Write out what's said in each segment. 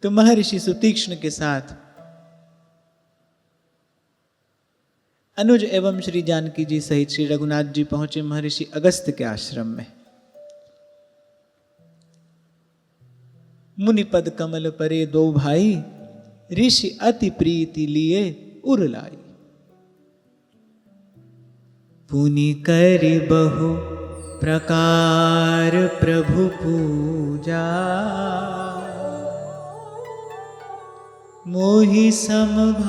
तो महर्षि सुतीक्ष्ण के साथ अनुज एवं श्री जानकी जी सहित श्री रघुनाथ जी पहुंचे महर्षि अगस्त्य के आश्रम में। मुनिपद कमल परे दो भाई, ऋषि अति प्रीति लिए उर लाई। पुनि करि बहु प्रकार प्रभु पूजा, मोहि समभाग्यवंत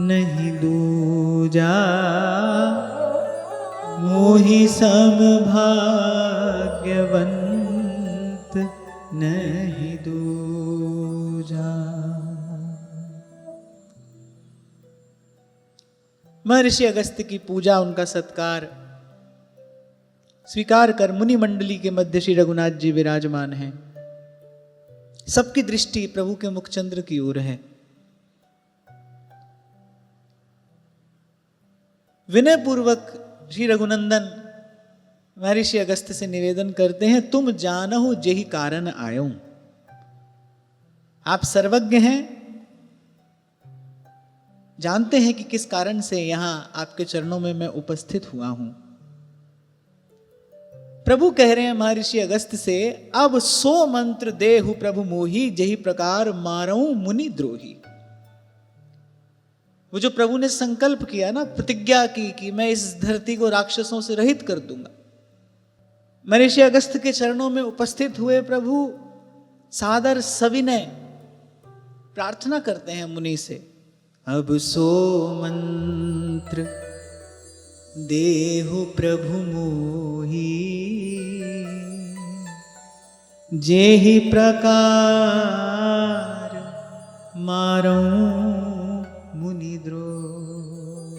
नहीं दूजा, मोहि समभाग्यवंत नहीं दूजा। महर्षि अगस्त्य की पूजा, उनका सत्कार स्वीकार कर मुनि मंडली के मध्य श्री रघुनाथ जी विराजमान हैं। सबकी दृष्टि प्रभु के मुखचंद्र की ओर है। विनय पूर्वक श्री रघुनंदन महर्षि अगस्त्य से निवेदन करते हैं, तुम जानहु जेहि कारण आयो। आप सर्वज्ञ हैं, जानते हैं कि किस कारण से यहां आपके चरणों में मैं उपस्थित हुआ हूं। प्रभु कह रहे हैं महर्षि अगस्त्य से, अब सो मंत्र देहु प्रभु मोहि, जेहि प्रकार मारऊं मुनि द्रोही। वो जो प्रभु ने संकल्प किया ना, प्रतिज्ञा की कि मैं इस धरती को राक्षसों से रहित कर दूंगा। महर्षि अगस्त्य के चरणों में उपस्थित हुए प्रभु सादर सविनय प्रार्थना करते हैं मुनि से, अब सो मंत्र देहु प्रभु मोहि, जेहि प्रकार मारऊं मुनि द्रोह।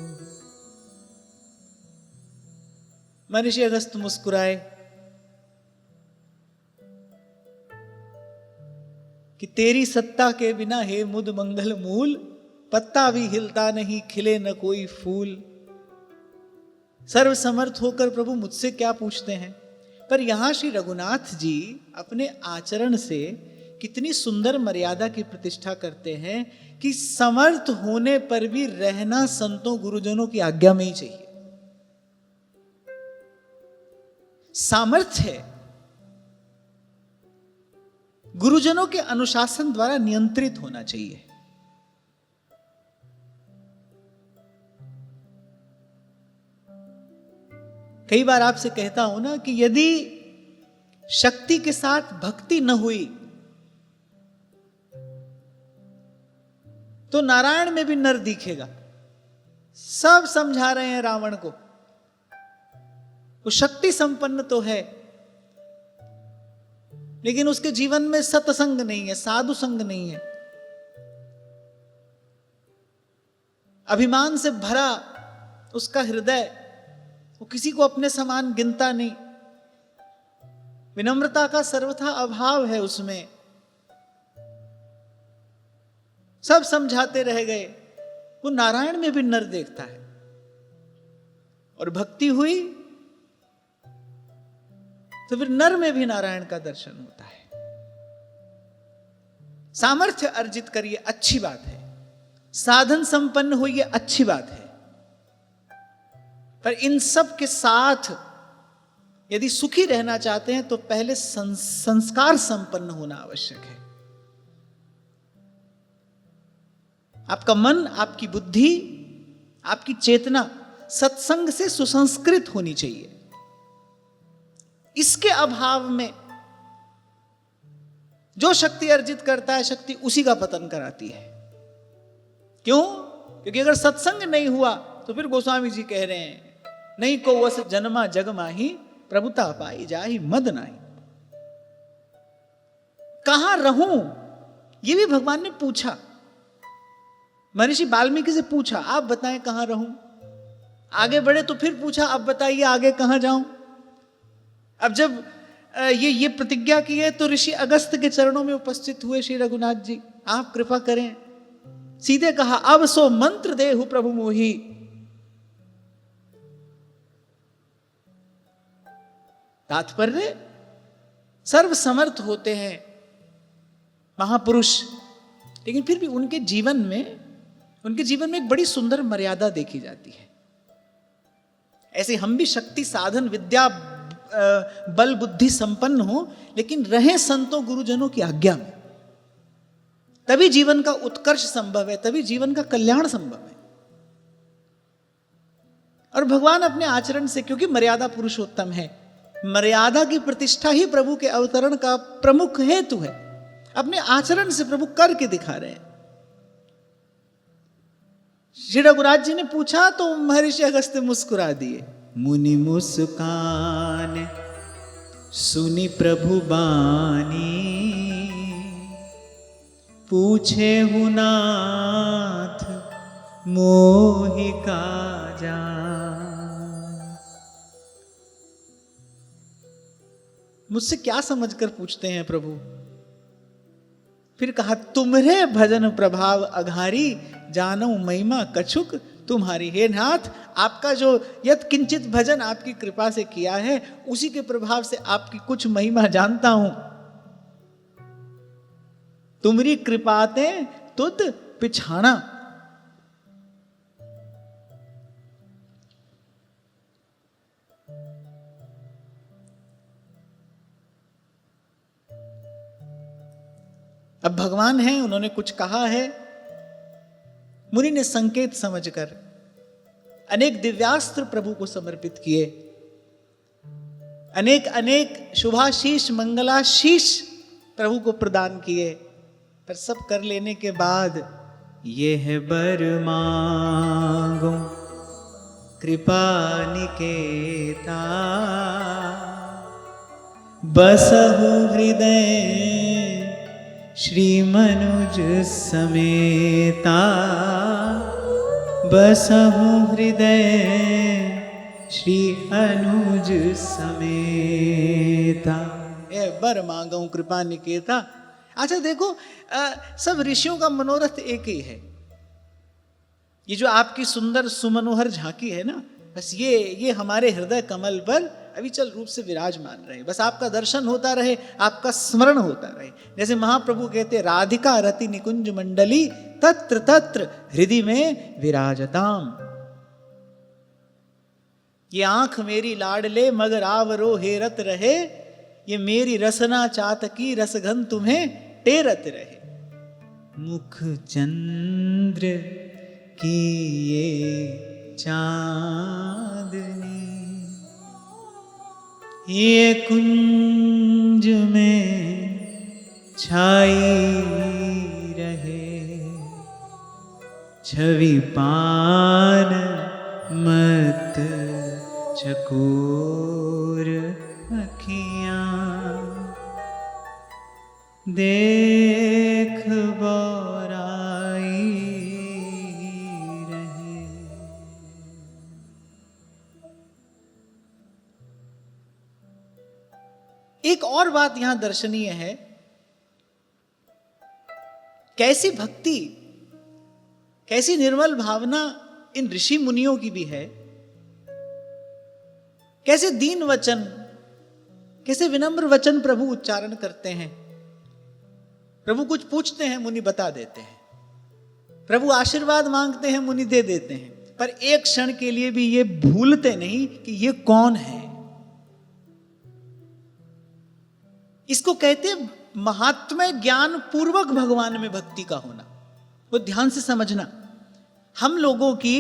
महर्षि अगस्त्य मुस्कुराए कि तेरी सत्ता के बिना हे मुद मंगल मूल, पत्ता भी हिलता नहीं, खिले न कोई फूल। सर्वसमर्थ होकर प्रभु मुझसे क्या पूछते हैं। पर यहां श्री रघुनाथ जी अपने आचरण से कितनी सुंदर मर्यादा की प्रतिष्ठा करते हैं कि समर्थ होने पर भी रहना संतों गुरुजनों की आज्ञा में ही चाहिए। सामर्थ्य गुरुजनों के अनुशासन द्वारा नियंत्रित होना चाहिए। कई बार आपसे कहता हूं ना कि यदि शक्ति के साथ भक्ति न हुई तो नारायण में भी नर दिखेगा। सब समझा रहे हैं रावण को, वो शक्ति संपन्न तो है लेकिन उसके जीवन में सत्संग नहीं है, साधु संग नहीं है। अभिमान से भरा उसका हृदय, वो किसी को अपने समान गिनता नहीं। विनम्रता का सर्वथा अभाव है उसमें। सब समझाते रह गए, वो नारायण में भी नर देखता है। और भक्ति हुई तो फिर नर में भी नारायण का दर्शन होता है। सामर्थ्य अर्जित करिए, अच्छी बात है। साधन संपन्न हुई, अच्छी बात है। पर इन सब के साथ यदि सुखी रहना चाहते हैं तो पहले संस्कार संपन्न होना आवश्यक है। आपका मन, आपकी बुद्धि, आपकी चेतना सत्संग से सुसंस्कृत होनी चाहिए। इसके अभाव में जो शक्ति अर्जित करता है, शक्ति उसी का पतन कराती है। क्यों? क्योंकि अगर सत्संग नहीं हुआ तो फिर गोस्वामी जी कह रहे हैं, नहीं को वस जन्मा जग माही, प्रभुता पाई जाहि मद नाही। कहां रहूं, ये भी भगवान ने पूछा। महर्षि वाल्मीकि से पूछा, आप बताएं कहां रहूं। आगे बढ़े तो फिर पूछा, अब बताइए आगे कहां जाऊं। अब जब ये प्रतिज्ञा की है तो ऋषि अगस्त्य के चरणों में उपस्थित हुए श्री रघुनाथ जी, आप कृपा करें। सीधे कहा, अब सो मंत्र देहु प्रभु मोहि। तात्पर्य, सर्वसमर्थ होते हैं महापुरुष, लेकिन फिर भी उनके जीवन में एक बड़ी सुंदर मर्यादा देखी जाती है। ऐसे हम भी शक्ति साधन विद्या बल बुद्धि संपन्न हो, लेकिन रहे संतों गुरुजनों की आज्ञा में, तभी जीवन का उत्कर्ष संभव है, तभी जीवन का कल्याण संभव है। और भगवान अपने आचरण से, क्योंकि मर्यादा पुरुषोत्तम है, मर्यादा की प्रतिष्ठा ही प्रभु के अवतरण का प्रमुख हेतु है, अपने आचरण से प्रभु करके दिखा रहे हैं। श्री रघुराज जी ने पूछा तो महर्षि अगस्त्य मुस्कुरा दिए। मुनि मुस्कान सुनी प्रभु बानी, पूछे हूँ नाथ मोहि काजा। मुझसे क्या समझकर पूछते हैं प्रभु? फिर कहा, तुम्हरे भजन प्रभाव अघारी, जानो महिमा कछुक तुम्हारी। हे नाथ, आपका जो यत किंचित भजन आपकी कृपा से किया है, उसी के प्रभाव से आपकी कुछ महिमा जानता हूं। तुम्हारी कृपाते तुत पिछाना। अब भगवान हैं, उन्होंने कुछ कहा है, मुनि ने संकेत समझकर अनेक दिव्यास्त्र प्रभु को समर्पित किए, अनेक अनेक शुभाशीष मंगलाशीष प्रभु को प्रदान किए, पर सब कर लेने के बाद ये है बर मांगो कृपा निकेता, बसहु हृदय श्री मनुज समेता, बसहु हृदय श्री अनुज समेता। ए बर मांगो कृपा निकेता। अच्छा देखो, सब ऋषियों का मनोरथ एक ही है। ये जो आपकी सुंदर सुमनोहर झांकी है ना, बस ये हमारे हृदय कमल पर अविचल रूप से विराजमान रहे, बस आपका दर्शन होता रहे, आपका स्मरण होता रहे। जैसे महाप्रभु कहते, राधिका रति निकुंज मंडली, तत्र तत्र हृदय में विराजताम। ये आंख मेरी लाडले मगर आवरो हेरत रहे, ये मेरी रसना चातकी रसघन तुम्हें टेरत रहे। मुख चंद्र की ये चांदनी, ये कुंज में छाई रहे, छवि पान मत चकोर अखियां, देख बौराई रहे। एक और बात यहां दर्शनीय है, कैसी भक्ति, कैसी निर्मल भावना इन ऋषि मुनियों की भी है, कैसे दीन वचन, कैसे विनम्र वचन प्रभु उच्चारण करते हैं। प्रभु कुछ पूछते हैं, मुनि बता देते हैं, प्रभु आशीर्वाद मांगते हैं, मुनि दे देते हैं, पर एक क्षण के लिए भी ये भूलते नहीं कि ये कौन है। इसको कहते हैं महात्म्य ज्ञान पूर्वक भगवान में भक्ति का होना। वो ध्यान से समझना, हम लोगों की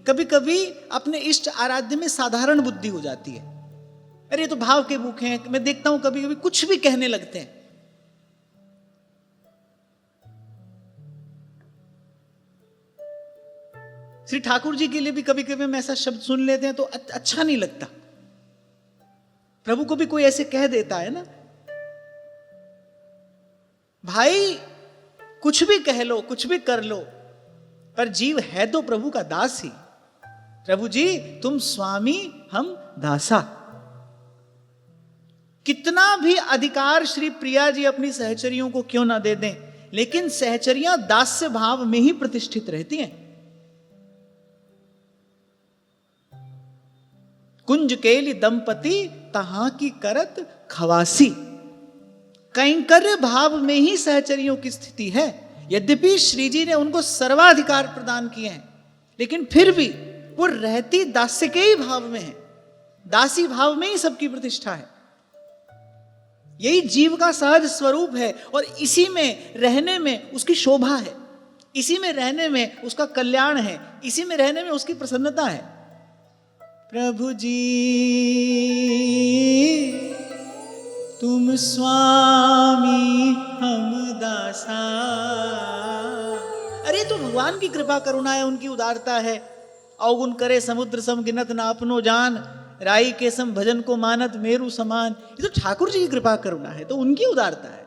कभी कभी अपने इष्ट आराध्य में साधारण बुद्धि हो जाती है। अरे ये तो भाव के भूखे हैं, मैं देखता हूं कभी कभी कुछ भी कहने लगते हैं। श्री ठाकुर जी के लिए भी कभी कभी हम ऐसा शब्द सुन लेते हैं तो अच्छा नहीं लगता। प्रभु को भी कोई ऐसे कह देता है ना, भाई कुछ भी कह लो, कुछ भी कर लो, पर जीव है तो प्रभु का दास ही। प्रभु जी तुम स्वामी, हम दासा। कितना भी अधिकार श्री प्रिया जी अपनी सहचरियों को क्यों ना दे दें, लेकिन सहचरियां दास्य भाव में ही प्रतिष्ठित रहती हैं। कुंज केली दंपति तहां की करत खवासी। कैंकर्य भाव में ही सहचरियों की स्थिति है। यद्यपि श्री जी ने उनको सर्वाधिकार प्रदान किए हैं, लेकिन फिर भी वो रहती दास्य के ही भाव में है, दासी भाव में ही सबकी प्रतिष्ठा है। यही जीव का सहज स्वरूप है और इसी में रहने में उसकी शोभा है, इसी में रहने में उसका कल्याण है, इसी में रहने में उसकी प्रसन्नता है। प्रभु जी तुम स्वामी हम दासा। अरे तो भगवान की कृपा करुणा है, उनकी उदारता है। अवगुण करे समुद्र सम गिनत ना अपनो जान, राई के सम भजन को मानत मेरु समान। ये तो ठाकुर जी की कृपा करुणा है, तो उनकी उदारता है।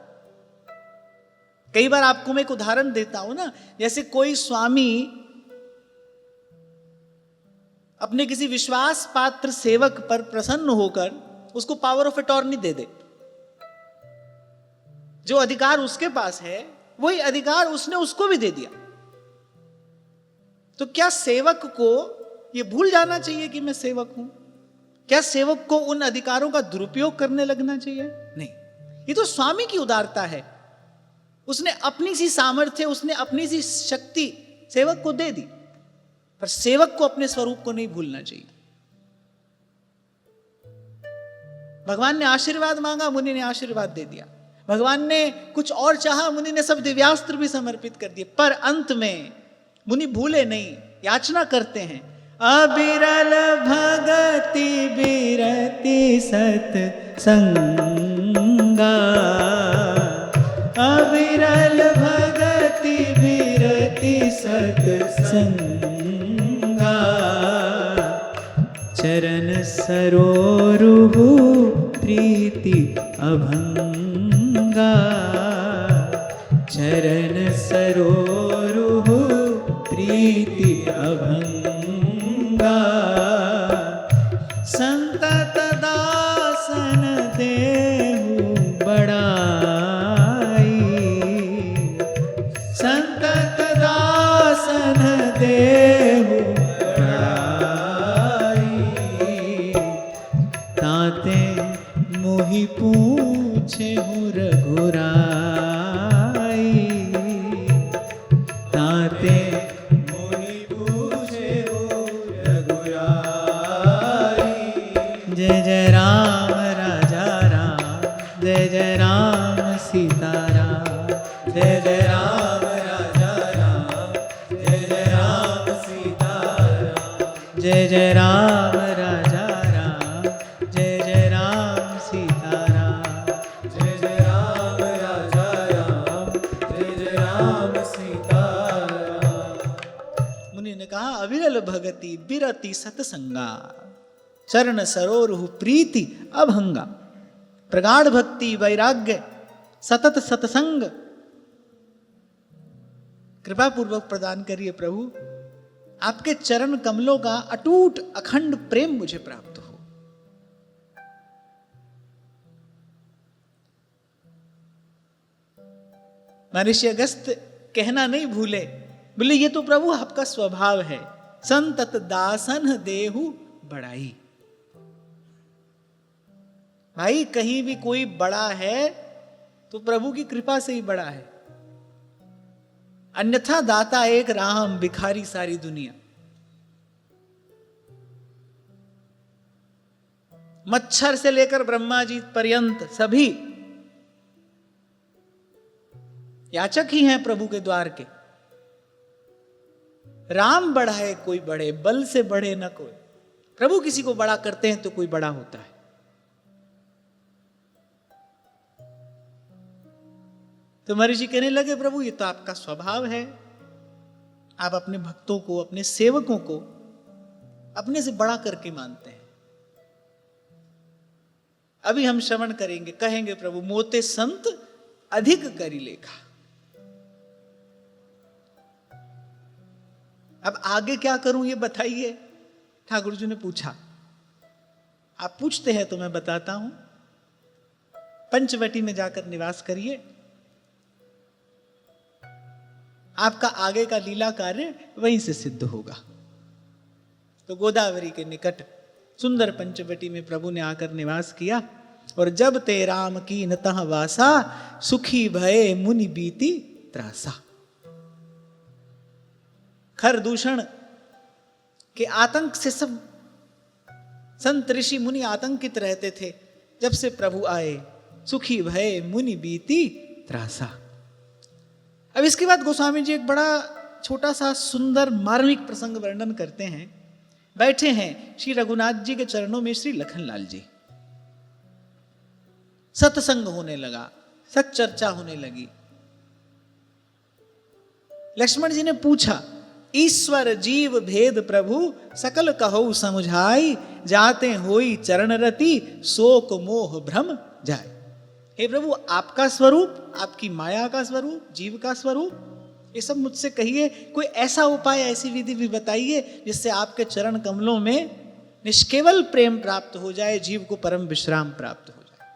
कई बार आपको मैं एक उदाहरण देता हूं ना, जैसे कोई स्वामी अपने किसी विश्वास पात्र सेवक पर प्रसन्न होकर उसको पावर ऑफ अटॉर्नी दे दे। जो अधिकार उसके पास है वही अधिकार उसने उसको भी दे दिया, तो क्या सेवक को यह भूल जाना चाहिए कि मैं सेवक हूं? क्या सेवक को उन अधिकारों का दुरुपयोग करने लगना चाहिए? नहीं, ये तो स्वामी की उदारता है। उसने अपनी सी सामर्थ्य, उसने अपनी सी शक्ति सेवक को दे दी, पर सेवक को अपने स्वरूप को नहीं भूलना चाहिए। भगवान ने आशीर्वाद मांगा, मुनि ने आशीर्वाद दे दिया। भगवान ने कुछ और चाहा, मुनि ने सब दिव्यास्त्र भी समर्पित कर दिए, पर अंत में मुनि भूले नहीं, याचना करते हैं। अबिरल भगति बिरति सत्संगा, अबिरल भगति बिरति सत्संगा, चरण सरोरुहु प्रीति अभंगा, चरण सरोरुहु प्रीति अभंगा, संतत दासन देहु बड़ाई, संतत दासन देहु बड़ाई, ताते मोहि पूछे हूँ रघुराई, ताते मोहि पूछे हूँ रघुराई। जय जय राम राजा राम, जय जय राम सीता राम, जय जय राम राजा राम, जय जय राम सीता राम, जय जय राम राजा राम, जय जय राम सीता राम, जय जय राम राजा राम, जय जय राम सीता राम। मुनि ने कहा अविरल भगति बिरति सतसंगा, चरण सरोरुहु प्रीति अभंगा। प्रगाढ़ भक्ति वैराग्य सतत सत्संग कृपा पूर्वक प्रदान करिए प्रभु। आपके चरण कमलों का अटूट अखंड प्रेम मुझे प्राप्त हो। महर्षि अगस्त्य कहना नहीं भूले, बोले ये तो प्रभु आपका स्वभाव है, संतत दासन देहु बड़ाई। भाई कहीं भी कोई बड़ा है तो प्रभु की कृपा से ही बड़ा है, अन्यथा दाता एक राम, भिखारी सारी दुनिया। मच्छर से लेकर ब्रह्मा जी पर्यंत सभी याचक ही हैं प्रभु के द्वार के। राम बढ़ाए कोई बढ़े, बल से बढ़े न कोई। प्रभु किसी को बड़ा करते हैं तो कोई बड़ा होता है। तो महर्षि कहने लगे प्रभु ये तो आपका स्वभाव है, आप अपने भक्तों को, अपने सेवकों को अपने से बड़ा करके मानते हैं। अभी हम श्रवण करेंगे, कहेंगे प्रभु मोते संत अधिक करी लेखा। अब आगे क्या करूं ये बताइए, ठाकुर जी ने पूछा। आप पूछते हैं तो मैं बताता हूं। पंचवटी में जाकर निवास करिए, आपका आगे का लीला कार्य वहीं से सिद्ध होगा। तो गोदावरी के निकट सुंदर पंचवटी में प्रभु ने आकर निवास किया और जब ते राम की न तह वासा, सुखी भये मुनि बीती त्रासा। खर दूषण के आतंक से सब संत ऋषि मुनि आतंकित रहते थे। जब से प्रभु आए, सुखी भये मुनि बीती त्रासा। अब इसके बाद गोस्वामी जी एक बड़ा छोटा सा सुंदर मार्मिक प्रसंग वर्णन करते हैं। बैठे हैं श्री रघुनाथ जी के चरणों में श्री लखनलाल जी। सत्संग होने लगा, सत चर्चा होने लगी। लक्ष्मण जी ने पूछा, ईश्वर जीव भेद प्रभु सकल कहो समुझाई, जाते होई चरण रति शोक मोह भ्रम जाए। हे प्रभु, आपका स्वरूप, आपकी माया का स्वरूप, जीव का स्वरूप, ये सब मुझसे कहिए। कोई ऐसा उपाय, ऐसी विधि भी बताइए जिससे आपके चरण कमलों में निष्केवल प्रेम प्राप्त हो जाए, जीव को परम विश्राम प्राप्त हो जाए।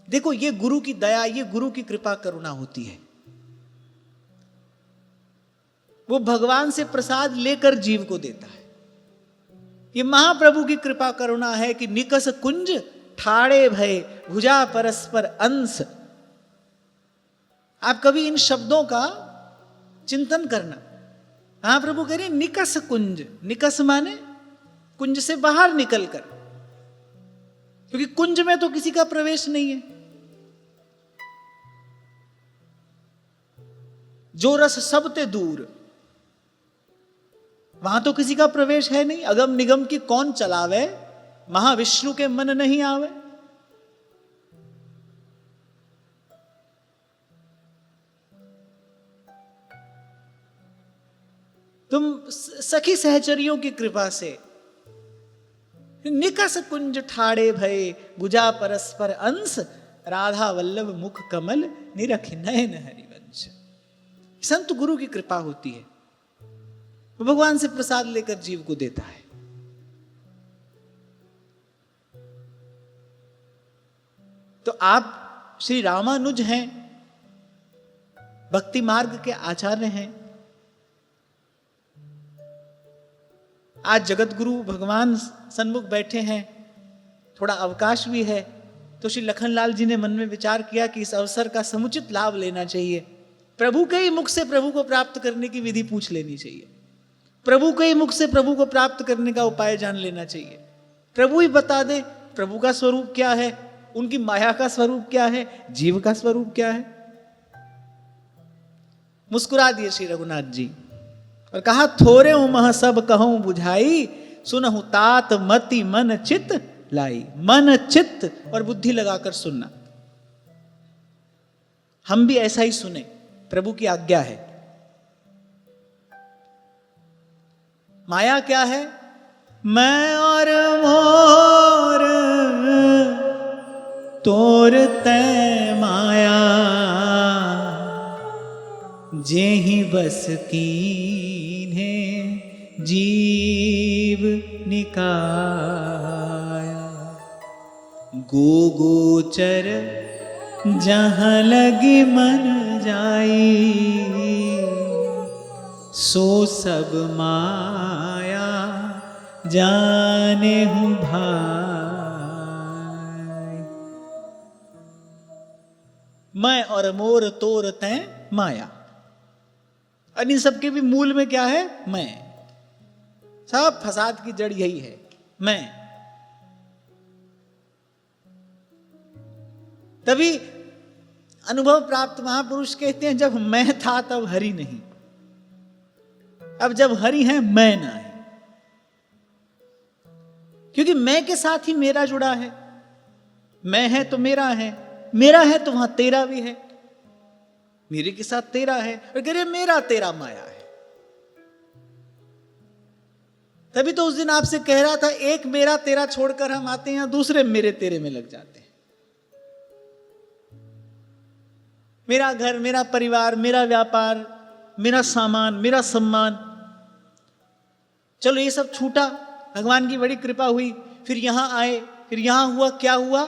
देखो, ये गुरु की दया, ये गुरु की कृपा करुणा होती है। वो भगवान से प्रसाद लेकर जीव को देता है। ये महाप्रभु की कृपा करुणा है कि निकस कुंज ठाड़े भय भुजा परस्पर अंश। आप कभी इन शब्दों का चिंतन करना। महाप्रभु कह रहे निकस कुंज, निकस माने कुंज से बाहर निकलकर, क्योंकि कुंज में तो किसी का प्रवेश नहीं है। जो रस सबते दूर, वहां तो किसी का प्रवेश है नहीं। अगम निगम की कौन चलावे, महाविष्णु के मन नहीं आवे। तुम सखी सहचरियों की कृपा से निकस कुंज ठाड़े भय भुजा परस्पर अंश, राधा वल्लभ मुख कमल निरख नयन हरिवंश। संत गुरु की कृपा होती है, वो भगवान से प्रसाद लेकर जीव को देता है। तो आप श्री रामानुज हैं, भक्ति मार्ग के आचार्य हैं। आज जगत गुरु भगवान सन्मुख बैठे हैं, थोड़ा अवकाश भी है, तो श्री लखनलाल जी ने मन में विचार किया कि इस अवसर का समुचित लाभ लेना चाहिए। प्रभु के ही मुख से प्रभु को प्राप्त करने की विधि पूछ लेनी चाहिए। प्रभु के ही मुख से प्रभु को प्राप्त करने का उपाय जान लेना चाहिए। प्रभु ही बता दे प्रभु का स्वरूप क्या है, उनकी माया का स्वरूप क्या है, जीव का स्वरूप क्या है। मुस्कुरा दिए श्री रघुनाथ जी और कहा, थोरे मह सब कहूं बुझाई, सुनहु तात मति मन चित लाई। मन चित्त और बुद्धि लगाकर सुनना। हम भी ऐसा ही सुने, प्रभु की आज्ञा है। माया क्या है? मैं और मोर तोर तै माया, जेहि बस कीन्हे जीव निकाया। गो गोचर जहाँ लगी मन जाई, सो सब माया जाने हूँ भाई। मैं और मोर तोर तैं माया। और इन सबके भी मूल में क्या है? मैं। सब फसाद की जड़ यही है, मैं। तभी अनुभव प्राप्त महापुरुष कहते हैं, जब मैं था तब हरि नहीं, अब जब हरि है मैं ना है। क्योंकि मैं के साथ ही मेरा जुड़ा है। मैं है तो मेरा है, मेरा है तो वहां तेरा भी है, मेरे के साथ तेरा है। और कह रहे मेरा तेरा माया है। तभी तो उस दिन आपसे कह रहा था, एक मेरा तेरा छोड़कर हम आते हैं, दूसरे मेरे तेरे में लग जाते हैं। मेरा घर, मेरा परिवार, मेरा व्यापार, मेरा सामान, मेरा सम्मान, चलो ये सब छूटा, भगवान की बड़ी कृपा हुई। फिर यहां आए, फिर यहां हुआ क्या हुआ?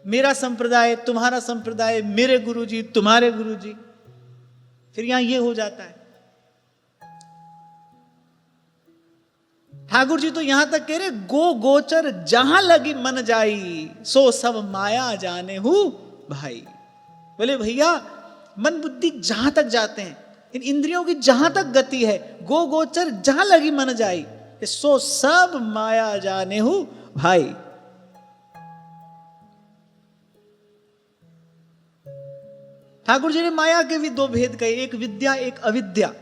मेरा संप्रदाय, तुम्हारा संप्रदाय, मेरे गुरुजी, तुम्हारे गुरुजी। फिर यहां ये हो जाता है। ठाकुर जी तो यहां तक कह रहे, गो गोचर जहां लगी मन जाई, सो सब माया जाने हूं भाई। बोले भैया मन बुद्धि जहां तक जाते हैं, इन इंद्रियों की जहां तक गति है, गो गोचर जहां लगी मन जाई, सो सब माया जाने हूं भाई। ठाकुर जी ने माया के भी दो भेद कहे, एक विद्या एक अविद्या।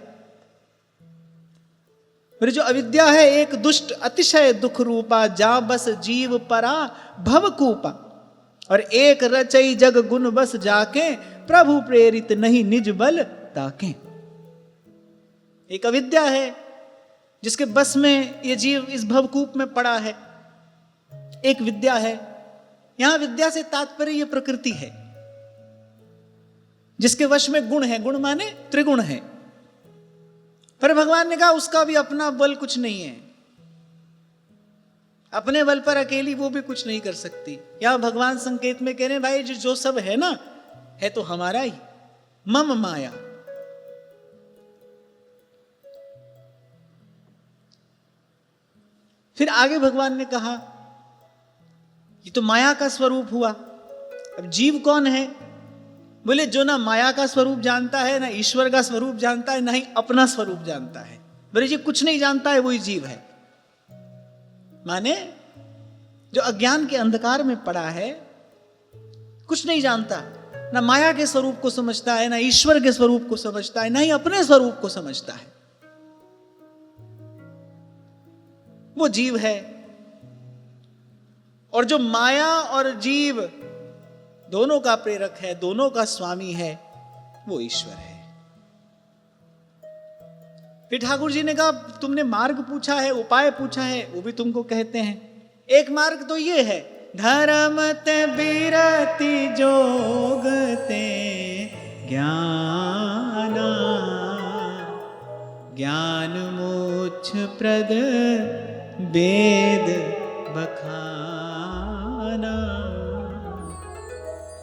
फिर जो अविद्या है, एक दुष्ट अतिशय दुख रूपा, जा बस जीव परा भव कूपा, और एक रचई जग गुण बस जाके, प्रभु प्रेरित नहीं निज बल ताके। एक अविद्या है जिसके बस में ये जीव इस भवकूप में पड़ा है। एक विद्या है, यहां विद्या से तात्पर्य ये प्रकृति है जिसके वश में गुण है, गुण माने त्रिगुण है। पर भगवान ने कहा उसका भी अपना बल कुछ नहीं है, अपने बल पर अकेली वो भी कुछ नहीं कर सकती। या भगवान संकेत में कह रहे हैं भाई जो सब है ना, है तो हमारा ही, मम माया। फिर आगे भगवान ने कहा ये तो माया का स्वरूप हुआ। अब जीव कौन है? बोले जो ना माया का स्वरूप जानता है, ना ईश्वर का स्वरूप जानता है, ना ही अपना स्वरूप जानता है। बोले जी कुछ नहीं जानता है वही जीव है। माने जो अज्ञान के अंधकार में पड़ा है, कुछ नहीं जानता, ना माया के स्वरूप को समझता है, ना ईश्वर के स्वरूप को समझता है, ना ही अपने स्वरूप को समझता है, वो जीव है। और जो माया और जीव दोनों का प्रेरक है, दोनों का स्वामी है, वो ईश्वर है। फिर ठाकुर जी ने कहा तुमने मार्ग पूछा है, उपाय पूछा है, वो भी तुमको कहते हैं। एक मार्ग तो ये है, धर्मते बिरति जोगते ज्ञाना, ज्ञान मोक्ष प्रद वेद बखाना।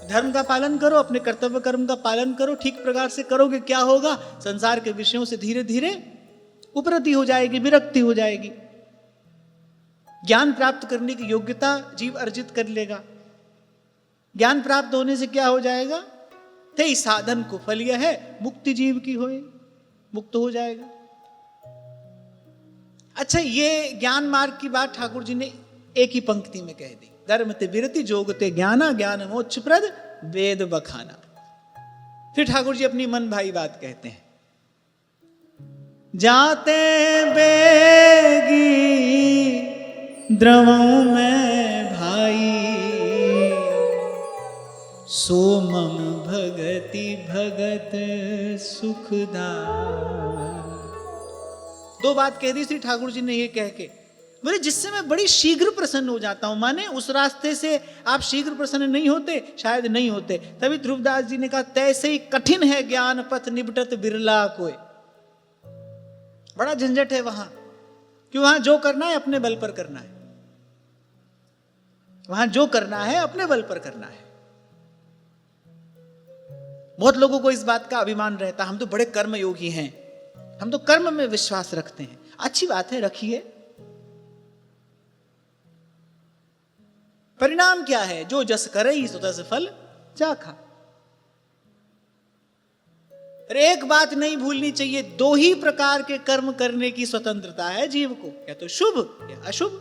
धर्म का पालन करो, अपने कर्तव्य कर्म का पालन करो, ठीक प्रकार से करोगे क्या होगा, संसार के विषयों से धीरे धीरे उपरति हो जाएगी, विरक्ति हो जाएगी। ज्ञान प्राप्त करने की योग्यता जीव अर्जित कर लेगा। ज्ञान प्राप्त होने से क्या हो जाएगा? ते साधन को फल यह है, मुक्ति जीव की होए, मुक्त हो जाएगा। अच्छा, ये ज्ञान मार्ग की बात ठाकुर जी ने एक ही पंक्ति में कह दी, धर्मते विरति जोगते ज्ञाना, ज्ञान मोक्ष प्रद वेद बखाना। फिर ठाकुर जी अपनी मन भाई बात कहते हैं, जाते बेगी द्रवों में भाई, सो मम भगति भगत सुखदा। दो बात कह दी श्री ठाकुर जी ने ये कह के, बोले जिससे मैं बड़ी शीघ्र प्रसन्न हो जाता हूं। माने उस रास्ते से आप शीघ्र प्रसन्न नहीं होते, शायद नहीं होते। तभी ध्रुवदास जी ने कहा तैसे ही कठिन है ज्ञान पथ निबटत बिरला कोई। बड़ा झंझट है वहां, कि वहां जो करना है अपने बल पर करना है, वहां जो करना है अपने बल पर करना है। बहुत लोगों को इस बात का अभिमान रहता, हम तो बड़े कर्मयोगी हैं, हम तो कर्म में विश्वास रखते हैं। अच्छी बात है, रखिए। परिणाम क्या है? जो जस करे सो तस फल चाखा। एक बात नहीं भूलनी चाहिए, दो ही प्रकार के कर्म करने की स्वतंत्रता है जीव को, या तो शुभ या अशुभ।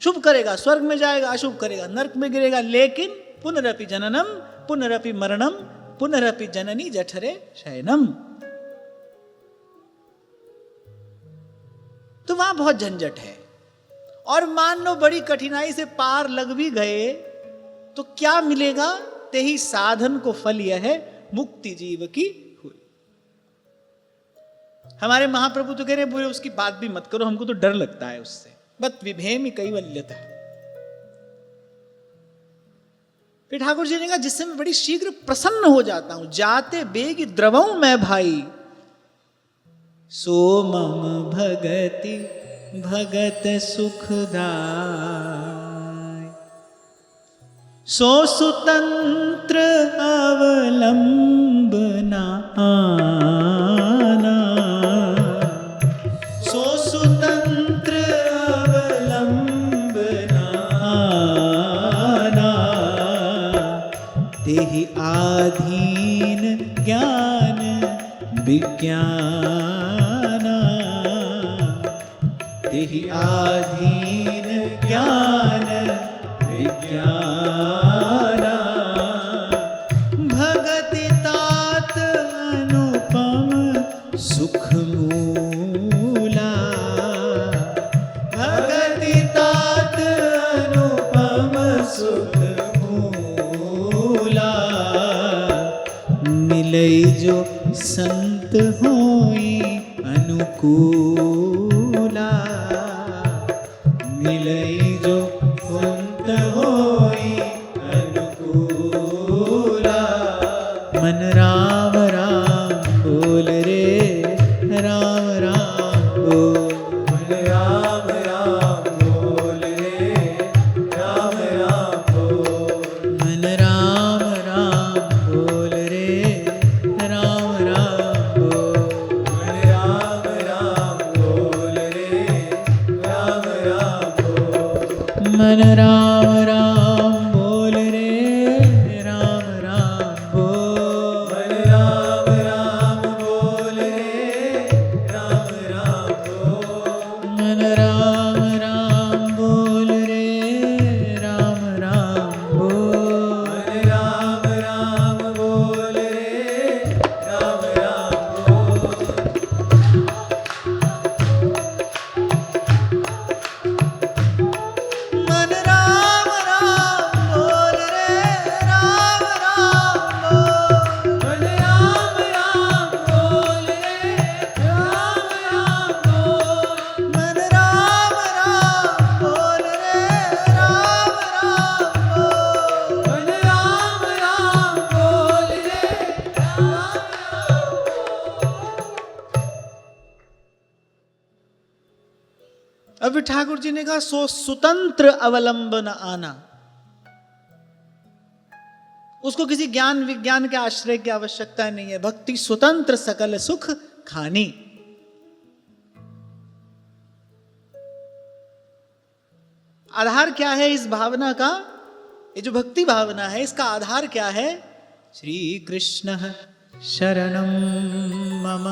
शुभ करेगा स्वर्ग में जाएगा, अशुभ करेगा नरक में गिरेगा। लेकिन पुनरपि जननम पुनरपि मरणम पुनरपि जननी जठरे शयनम। तो वहां बहुत झंझट है। और मान लो बड़ी कठिनाई से पार लग भी गए तो क्या मिलेगा? ते ही साधन को फल यह है, मुक्ति जीव की हुई। हमारे महाप्रभु तो कह रहे बोले उसकी बात भी मत करो, हमको तो डर लगता है उससे। बत विभेमी कैवल्यता। फिर ठाकुर जी ने कहा जिससे मैं बड़ी शीघ्र प्रसन्न हो जाता हूं, जाते बेगी द्रवऊ मैं भाई, सो मम भगति भगत सुखदाय। सो सुतंत्र अवलंबना आना, सो सुतंत्र तेहि आधीन ज्ञान विज्ञाना, तेहि आधीन ज्ञान विज्ञाना। भगति तात अनुपम सुख मूला, भगति तात अनुपम सुख मूला। मिलै जो संत होई अनुकूला, मिलै जो संत होई अनुकूला। मन राम राम बोल रे, राम राम बोल, मन राम राम बोल रे, राम राम बोल, मन राम राम बोल रे, राम राम बोल, मन राम राम बोल रे, राम राम बोल, मन राम राम बोल रे, राम राम बोल, मन राम राम बोल रे, राम राम बोल, मन राम राम बोल रे, राम राम बोल, मन राम राम बोल रे, राम राम बोल। मन राम राम बोल रे, राम राम बोल, मन राम राम बोल रे, राम राम बोल, मन राम राम बोल रे, राम राम बोल, मन राम राम बोल रे, राम राम बोल। अभी ठाकुर जी ने कहा सो स्वतंत्र अवलंबन आना, उसको किसी ज्ञान विज्ञान के आश्रय की आवश्यकता नहीं है। भक्ति स्वतंत्र सकल सुख खानी। आधार क्या है इस भावना का? ये जो भक्ति भावना है इसका आधार क्या है? श्री कृष्ण शरणं मम,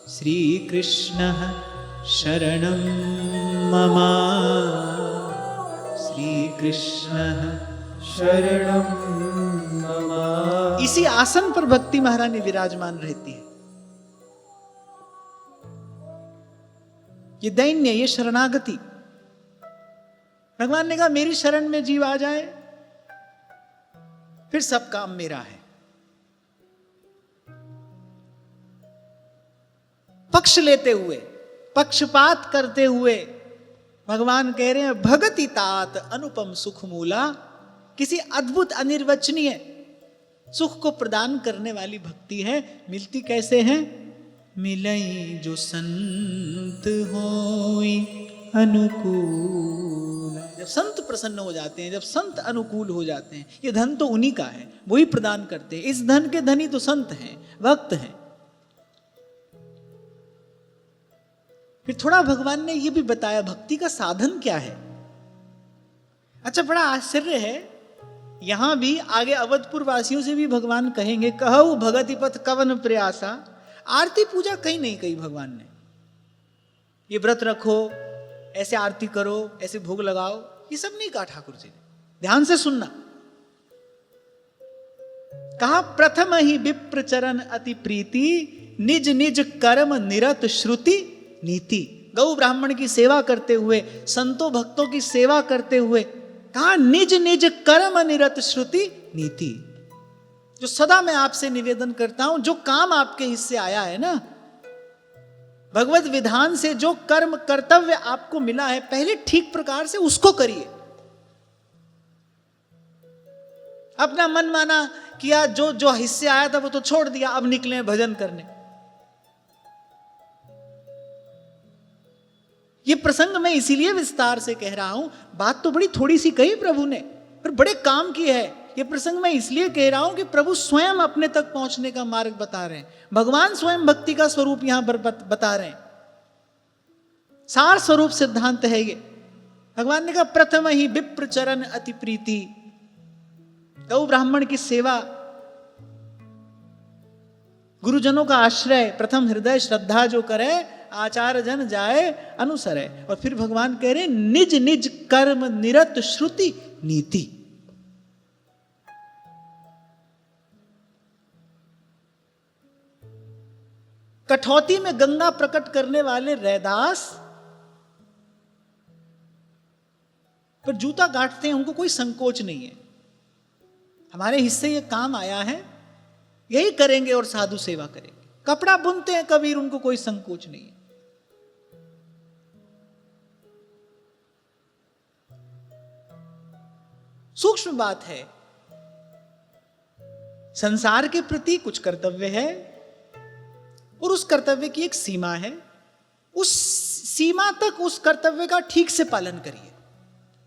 श्री कृष्ण शरणं मम, श्री कृष्ण शरणं मम। इसी आसन पर भक्ति महारानी विराजमान रहती है। ये दैन्य, ये शरणागति। भगवान ने कहा मेरी शरण में जीव आ जाए फिर सब काम मेरा है। पक्ष लेते हुए, पक्षपात करते हुए भगवान कह रहे हैं भगति तात अनुपम सुख मूला। किसी अद्भुत अनिर्वचनीय सुख को प्रदान करने वाली भक्ति है। मिलती कैसे है? मिलई जो संत होई अनुकूल। जब संत प्रसन्न हो जाते हैं, जब संत अनुकूल हो जाते हैं, ये धन तो उन्हीं का है, वही प्रदान करते हैं। इस धन के धनी तो संत हैं, भक्त हैं। फिर थोड़ा भगवान ने ये भी बताया भक्ति का साधन क्या है। अच्छा, बड़ा आश्चर्य है, यहां भी आगे अवधपुर वासियों से भी भगवान कहेंगे कहु भगति पथ कवन प्रयासा। आरती पूजा कहीं नहीं कही भगवान ने। ये व्रत रखो, ऐसे आरती करो, ऐसे भोग लगाओ, ये सब नहीं कहा ठाकुर जी ने। ध्यान से सुनना। कहा प्रथम ही विप्र चरण अति प्रीति, निज निज कर्म निरत श्रुति नीति। गौ ब्राह्मण की सेवा करते हुए, संतों भक्तों की सेवा करते हुए, कहा निज निज कर्म निरत श्रुति नीति। जो सदा मैं आपसे निवेदन करता हूं, जो काम आपके हिस्से आया है ना, भगवत विधान से जो कर्म कर्तव्य आपको मिला है, पहले ठीक प्रकार से उसको करिए। अपना मन माना किया, जो जो हिस्से आया था वो तो छोड़ दिया, अब निकले भजन करने। ये प्रसंग मैं इसीलिए विस्तार से कह रहा हूं। बात तो बड़ी थोड़ी सी कही प्रभु ने, पर बड़े काम की है। ये प्रसंग मैं इसलिए कह रहा हूं कि प्रभु स्वयं अपने तक पहुंचने का मार्ग बता रहे हैं। भगवान स्वयं भक्ति का स्वरूप यहां पर बता रहे हैं। सार स्वरूप सिद्धांत है ये। भगवान ने कहा प्रथम ही विप्र चरण अति प्रीति। गौ ब्राह्मण की सेवा, गुरुजनों का आश्रय, प्रथम हृदय श्रद्धा जो करे, आचार जन जाए अनुसरे। और फिर भगवान कह रहे निज निज कर्म निरत श्रुति नीति। कठौती में गंगा प्रकट करने वाले रैदास पर जूता गांठते हैं, उनको कोई संकोच नहीं है। हमारे हिस्से ये काम आया है, यही करेंगे और साधु सेवा करेंगे। कपड़ा बुनते हैं कबीर, उनको कोई संकोच नहीं है। सूक्ष्म बात है, संसार के प्रति कुछ कर्तव्य है और उस कर्तव्य की एक सीमा है। उस सीमा तक उस कर्तव्य का ठीक से पालन करिए,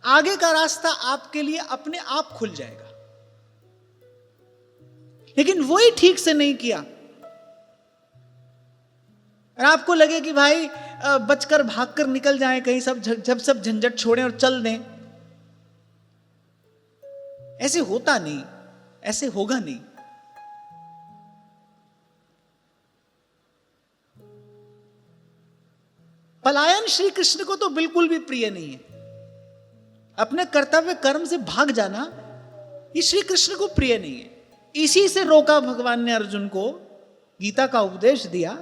आगे का रास्ता आपके लिए अपने आप खुल जाएगा। लेकिन वही ठीक से नहीं किया और आपको लगे कि भाई बचकर भागकर निकल जाएं कहीं, जब सब झंझट छोड़ें और चल दें, ऐसे होता नहीं, ऐसे होगा नहीं। पलायन श्री कृष्ण को तो बिल्कुल भी प्रिय नहीं है। अपने कर्तव्य कर्म से भाग जाना ये श्री कृष्ण को प्रिय नहीं है। इसी से रोका भगवान ने अर्जुन को, गीता का उपदेश दिया,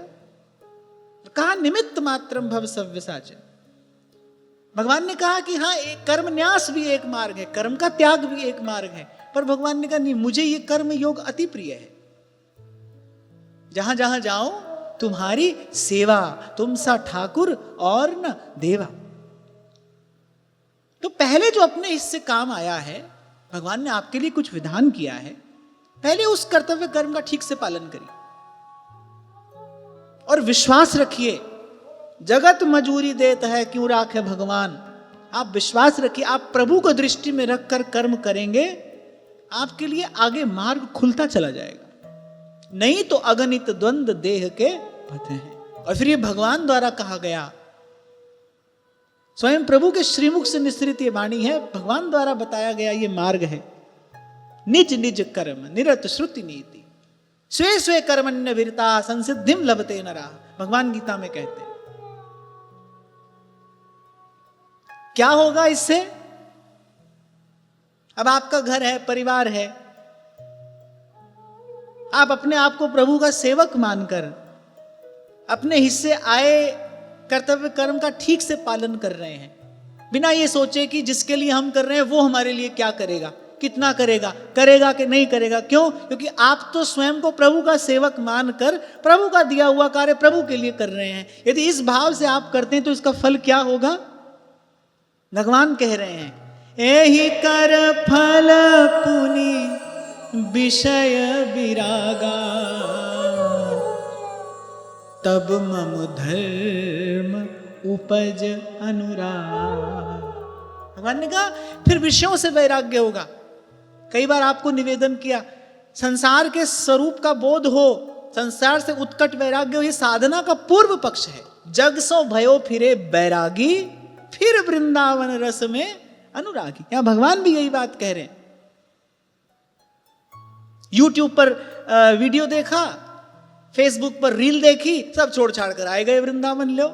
कहा निमित्त मात्रम भव सव्यसाचन। भगवान ने कहा कि हाँ, एक कर्म न्यास भी एक मार्ग है, कर्म का त्याग भी एक मार्ग है, पर भगवान ने कहा नहीं, मुझे ये कर्म योग अति प्रिय है। जहां जहां जाओ तुम्हारी सेवा, तुम सा ठाकुर और न देवा। तो पहले जो अपने हिस्से काम आया है, भगवान ने आपके लिए कुछ विधान किया है, पहले उस कर्तव्य कर्म का ठीक से पालन करिए और विश्वास रखिए, जगत मजूरी देता है क्यों राखे भगवान। आप विश्वास रखिए, आप प्रभु को दृष्टि में रखकर कर्म करेंगे, आपके लिए आगे मार्ग खुलता चला जाएगा। नहीं तो अगणित द्वंद देह के पथ हैं। और फिर ये भगवान द्वारा कहा गया, स्वयं प्रभु के श्रीमुख से निसृत ये वाणी है, भगवान द्वारा बताया गया ये मार्ग है। निज निज कर्म निरत श्रुति नीति, स्वे स्वे कर्मण्य विरता संसिद्धिम लभते नरा। भगवान गीता में कहते हैं। क्या होगा इससे? अब आपका घर है, परिवार है, आप अपने आप को प्रभु का सेवक मानकर अपने हिस्से आए कर्तव्य कर्म का ठीक से पालन कर रहे हैं, बिना ये सोचे कि जिसके लिए हम कर रहे हैं वो हमारे लिए क्या करेगा, कितना करेगा, करेगा कि नहीं करेगा। क्यों? क्योंकि आप तो स्वयं को प्रभु का सेवक मानकर प्रभु का दिया हुआ कार्य प्रभु के लिए कर रहे हैं। यदि इस भाव से आप करते हैं तो इसका फल क्या होगा? भगवान कह रहे हैं, एहि कर फल पुनि विषय विरागा, तब मम धर्म उपज अनुराग। भगवान ने कहा फिर विषयों से वैराग्य होगा। कई बार आपको निवेदन किया, संसार के स्वरूप का बोध हो, संसार से उत्कट वैराग्य हो, ये साधना का पूर्व पक्ष है। जग सो भयो फिरे बैरागी, फिर वृंदावन रस में अनुरागी। यहां भगवान भी यही बात कह रहे हैं। यूट्यूब पर वीडियो देखा, फेसबुक पर रील देखी, सब छोड़ छाड़ कर आए गए वृंदावन। लो,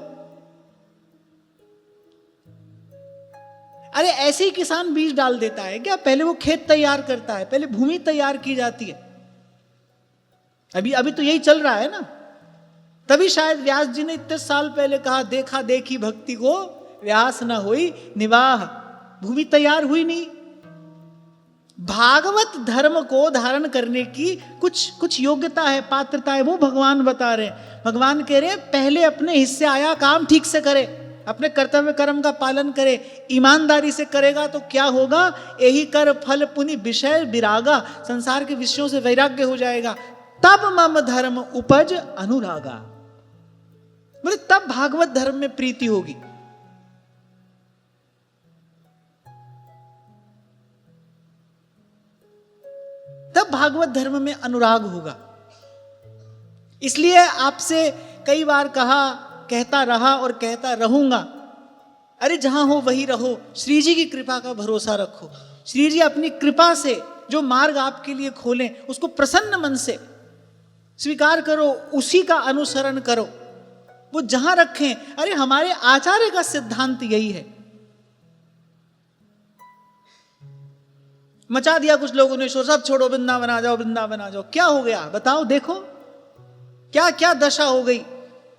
अरे ऐसे ही किसान बीज डाल देता है क्या? पहले वो खेत तैयार करता है, पहले भूमि तैयार की जाती है। अभी तो यही चल रहा है ना। तभी शायद व्यास जी ने इतने साल पहले कहा, देखा देखी भक्ति को व्यास न होई निवाह। भूमि तैयार हुई नहीं। भागवत धर्म को धारण करने की कुछ योग्यता है, पात्रता है, वो भगवान बता रहे हैं। भगवान कह रहे हैं पहले अपने हिस्से आया काम ठीक से करे, अपने कर्तव्य कर्म का पालन करे, ईमानदारी से करेगा तो क्या होगा? यही कर फल पुनि विषय विरागा, संसार के विषयों से वैराग्य हो जाएगा। तब मम धर्म उपज अनुरागा, बोले तब भागवत धर्म में प्रीति होगी। तब भागवत धर्म में अनुराग होगा। इसलिए आपसे कई बार कहा, कहता रहा और कहता रहूंगा, अरे जहां हो वहीं रहो, श्री जी की कृपा का भरोसा रखो। श्री जी अपनी कृपा से जो मार्ग आपके लिए खोलें उसको प्रसन्न मन से स्वीकार करो, उसी का अनुसरण करो, वो जहां रखें। अरे हमारे आचार्य का सिद्धांत यही है। मचा दिया कुछ लोगों ने शोर, सब छोड़ो, वृंदावन आ जाओ, वृंदावन आ जाओ। क्या हो गया बताओ, देखो क्या क्या दशा हो गई।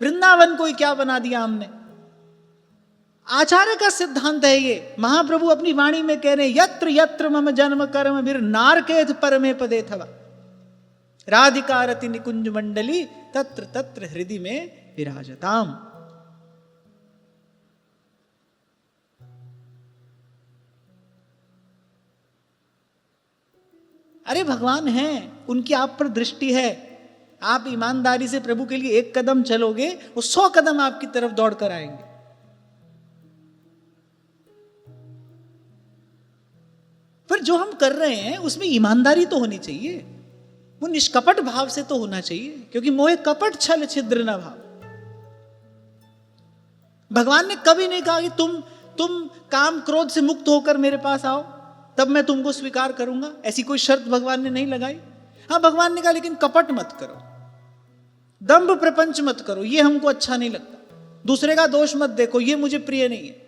वृंदावन को ही क्या बना दिया हमने। आचार्य का सिद्धांत है ये। महाप्रभु अपनी वाणी में कह रहे हैं, यत्र यत्र मम जन्म कर्म वीर नारकेत परमे पदे थवा राधिकारति निकुंज मंडली तत्र तत्र हृदय में विराजताम। अरे भगवान हैं, उनकी आप पर दृष्टि है। आप ईमानदारी से प्रभु के लिए एक कदम चलोगे, वो 100 कदम आपकी तरफ दौड़ कर आएंगे। पर जो हम कर रहे हैं उसमें ईमानदारी तो होनी चाहिए, वो निष्कपट भाव से तो होना चाहिए, क्योंकि मोहे कपट छल छिद्र न भाव। भगवान ने कभी नहीं कहा कि तुम काम क्रोध से मुक्त होकर मेरे पास आओ तब मैं तुमको स्वीकार करूंगा। ऐसी कोई शर्त भगवान ने नहीं लगाई। हाँ, भगवान ने कहा लेकिन कपट मत करो, दंभ प्रपंच मत करो, ये हमको अच्छा नहीं लगता। दूसरे का दोष मत देखो, ये मुझे प्रिय नहीं है।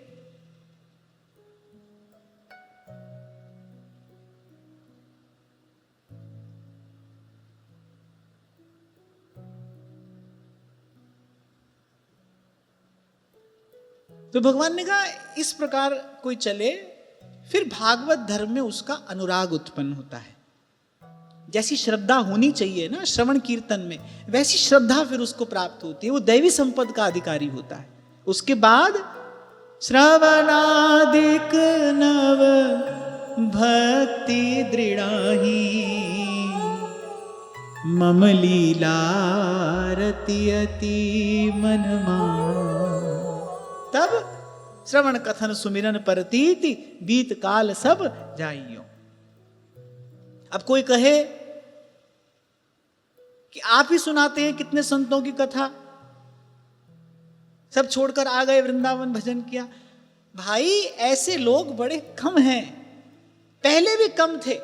तो भगवान ने कहा इस प्रकार कोई चले, फिर भागवत धर्म में उसका अनुराग उत्पन्न होता है। जैसी श्रद्धा होनी चाहिए ना श्रवण कीर्तन में, वैसी श्रद्धा फिर उसको प्राप्त होती है, वो दैवी संपद का अधिकारी होता है। उसके बाद श्रवणादिक नव भक्ति दृढ़ाही मम लीलारति अति मनमा। तब श्रवण कथन सुमिरन परतीति बीत काल सब जाइयो। अब कोई कहे कि आप ही सुनाते हैं कितने संतों की कथा, सब छोड़कर आ गए वृंदावन भजन किया। भाई ऐसे लोग बड़े कम हैं, पहले भी कम थे।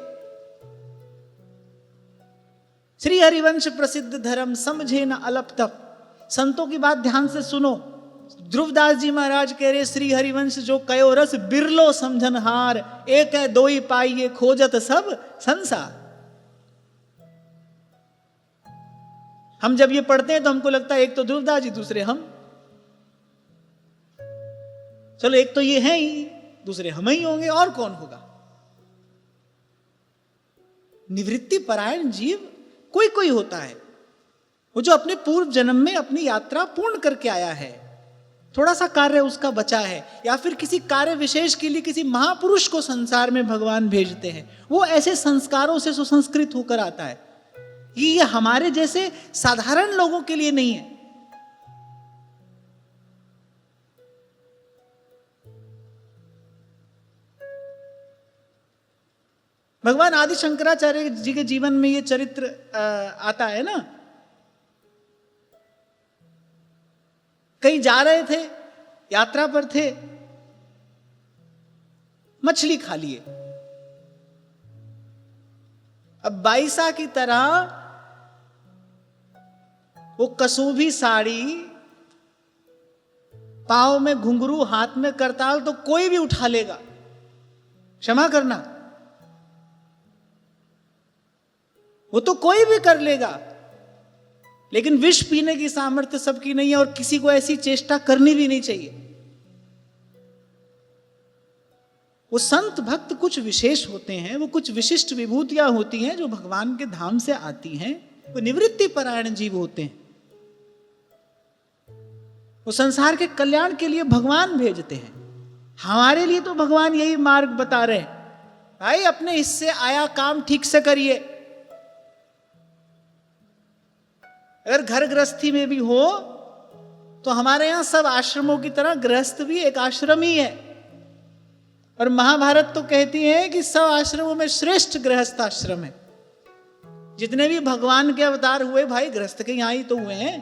श्री हरिवंश प्रसिद्ध धर्म समझे न अलप तप। संतों की बात ध्यान से सुनो। ध्रुवदास जी महाराज कह रहे श्री हरिवंश जो कयो रस बिरलो समझन हार, एक है दो ही पाइये खोजत सब संसार। हम जब ये पढ़ते हैं तो हमको लगता है एक तो ध्रुवदास जी, दूसरे हम। चलो एक तो ये हैं ही, दूसरे हम ही होंगे, और कौन होगा। निवृत्ति परायण जीव कोई कोई होता है, वो जो अपने पूर्व जन्म में अपनी यात्रा पूर्ण करके आया है, थोड़ा सा कार्य उसका बचा है, या फिर किसी कार्य विशेष के लिए किसी महापुरुष को संसार में भगवान भेजते हैं, वो ऐसे संस्कारों से सुसंस्कृत होकर आता है। ये हमारे जैसे साधारण लोगों के लिए नहीं है। भगवान आदि शंकराचार्य जी के जीवन में ये चरित्र आता है ना। कहीं जा रहे थे, यात्रा पर थे, मछली खा लिए। अब बाईसा की तरह वो कसूभी साड़ी, पांव में घुंघरू, हाथ में करताल, तो कोई भी उठा लेगा, क्षमा करना, वो तो कोई भी कर लेगा। लेकिन विष पीने की सामर्थ्य सबकी नहीं है, और किसी को ऐसी चेष्टा करनी भी नहीं चाहिए। वो संत भक्त कुछ विशेष होते हैं, वो कुछ विशिष्ट विभूतियां होती हैं जो भगवान के धाम से आती हैं। वो निवृत्ति परायण जीव होते हैं, वो संसार के कल्याण के लिए भगवान भेजते हैं। हमारे लिए तो भगवान यही मार्ग बता रहे हैं, भाई अपने हिस्से आया काम ठीक से करिए। अगर घर गृहस्थी में भी हो तो हमारे यहां सब आश्रमों की तरह गृहस्थ भी एक आश्रम ही है। और महाभारत तो कहती है कि सब आश्रमों में श्रेष्ठ गृहस्थ आश्रम है। जितने भी भगवान के अवतार हुए भाई गृहस्थ के यहां ही तो हुए हैं।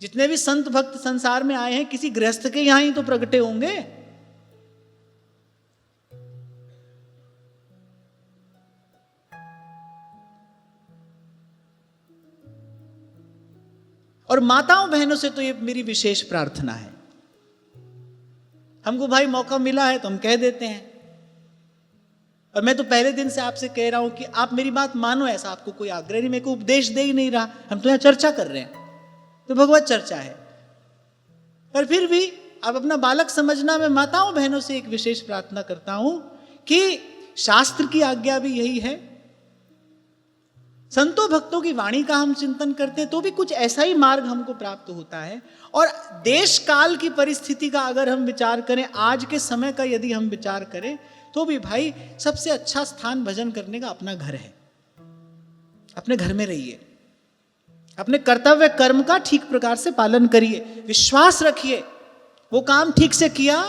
जितने भी संत भक्त संसार में आए हैं किसी गृहस्थ के यहां ही तो प्रगटे होंगे। और माताओं बहनों से तो ये मेरी विशेष प्रार्थना है। हमको भाई मौका मिला है तो हम कह देते हैं, और मैं तो पहले दिन से आपसे कह रहा हूं कि आप मेरी बात मानो, ऐसा आपको कोई आग्रह नहीं, मेरे को उपदेश दे ही नहीं रहा, हम तो यहां चर्चा कर रहे हैं, तो भगवत चर्चा है। पर फिर भी अब अपना बालक समझना, मैं माताओं बहनों से एक विशेष प्रार्थना करता हूं कि शास्त्र की आज्ञा भी यही है, संतों भक्तों की वाणी का हम चिंतन करते हैं तो भी कुछ ऐसा ही मार्ग हमको प्राप्त होता है। और देश काल की परिस्थिति का अगर हम विचार करें, आज के समय का यदि हम विचार करें, तो भी भाई सबसे अच्छा स्थान भजन करने का अपना घर है। अपने घर में रहिए, अपने कर्तव्य कर्म का ठीक प्रकार से पालन करिए, विश्वास रखिए, वो काम ठीक से किया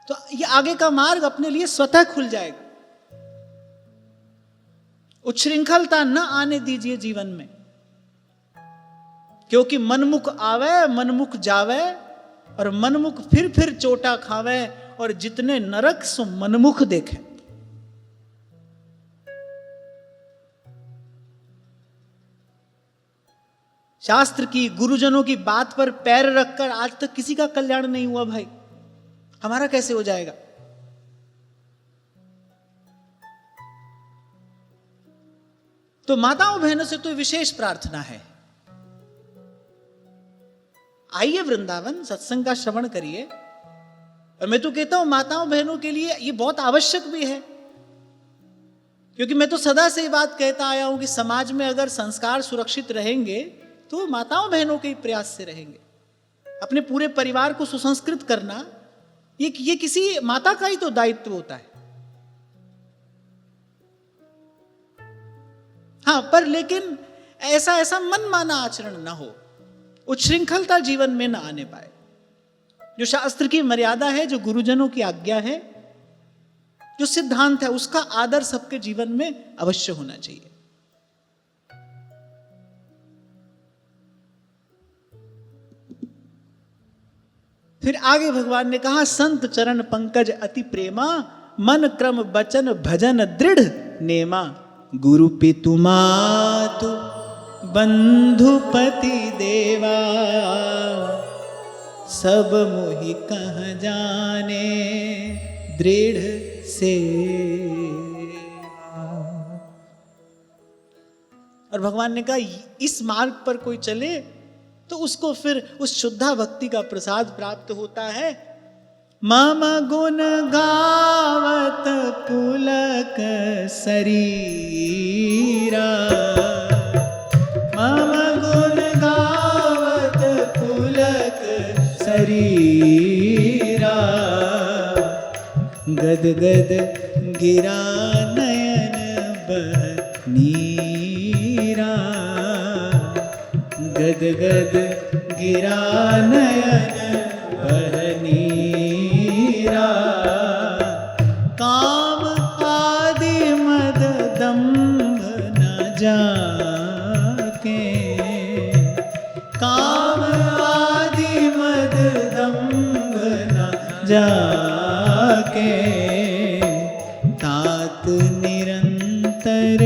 तो ये आगे का मार्ग अपने लिए स्वतः खुल जाएगा। उच्छृंखलता न आने दीजिए जीवन में, क्योंकि मनमुख आवे मनमुख जावे, और मनमुख फिर चोटा खावे, और जितने नरक सो मनमुख देखे। शास्त्र की, गुरुजनों की बात पर पैर रखकर आज तक किसी का कल्याण नहीं हुआ भाई, हमारा कैसे हो जाएगा? तो माताओं बहनों से तो विशेष प्रार्थना है, आइए वृंदावन, सत्संग का श्रवण करिए। और मैं तो कहता हूं माताओं बहनों के लिए ये बहुत आवश्यक भी है, क्योंकि मैं तो सदा से ये बात कहता आया हूं कि समाज में अगर संस्कार सुरक्षित रहेंगे तो माताओं बहनों के प्रयास से रहेंगे। अपने पूरे परिवार को सुसंस्कृत करना ये किसी माता का ही तो दायित्व होता है। हाँ, पर लेकिन ऐसा मनमाना आचरण ना हो, उच्छृंखलता जीवन में ना आने पाए। जो शास्त्र की मर्यादा है, जो गुरुजनों की आज्ञा है, जो सिद्धांत है, उसका आदर सबके जीवन में अवश्य होना चाहिए। फिर आगे भगवान ने कहा, संत चरण पंकज अति प्रेमा, मन क्रम बचन भजन दृढ़ नेमा, गुरु पितु मातु बंधु पति देवा, सब मोहि कह जाने दृढ़ से। और भगवान ने कहा, इस मार्ग पर कोई चले तो उसको फिर उस शुद्धा भक्ति का प्रसाद प्राप्त होता है। मम गुण गावत पुलक शरीरा, मम गुण गावत पुलक शरीरा, गद गद गिरा नयन बह नीरा, गद गद गिरा नयन बह नीरा, काम आदि मद दंभ न जाके, काम आदि मद दंभ न जाके, तात निरंतर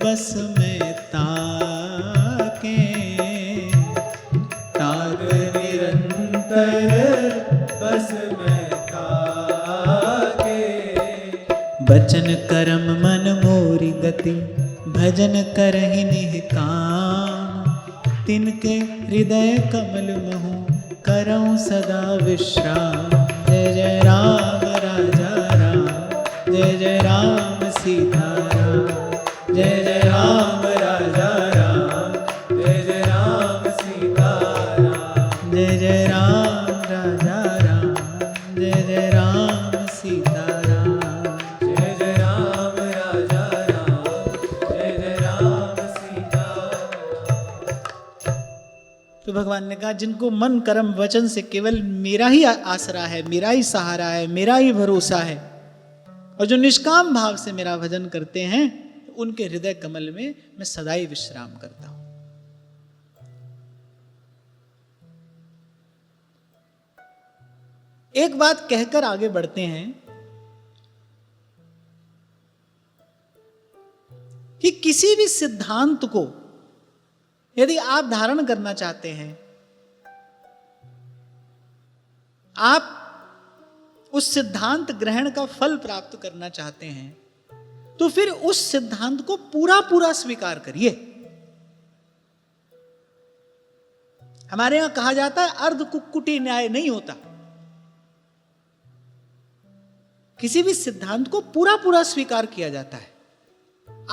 बस में ताके, तात निरंतर बस में ताके, बचन करम मन मोरी गति, भजन करहि निह काम, तिनके हृदय कमल महु करऊं सदा विश्राम। जय जय राम राजा राम, जय जय राम सीता राम, जय जय राम राजा राम, जय जय राम सीता राम, जय जय राम राजा राम, जय जय राम सीता राम, जय जय राम राजा राम, जय जय राम सीता राम। तो भगवान ने कहा, जिनको मन कर्म वचन से केवल मेरा ही आसरा है, मेरा ही सहारा है, मेरा ही भरोसा है, और जो निष्काम भाव से मेरा भजन करते हैं, उनके हृदय कमल में मैं सदा ही विश्राम करता हूं। एक बात कहकर आगे बढ़ते हैं कि किसी भी सिद्धांत को यदि आप धारण करना चाहते हैं, आप उस सिद्धांत ग्रहण का फल प्राप्त करना चाहते हैं, तो फिर उस सिद्धांत को पूरा पूरा स्वीकार करिए। हमारे यहां कहा जाता है अर्ध कुक्कुटी न्याय नहीं होता। किसी भी सिद्धांत को पूरा पूरा स्वीकार किया जाता है।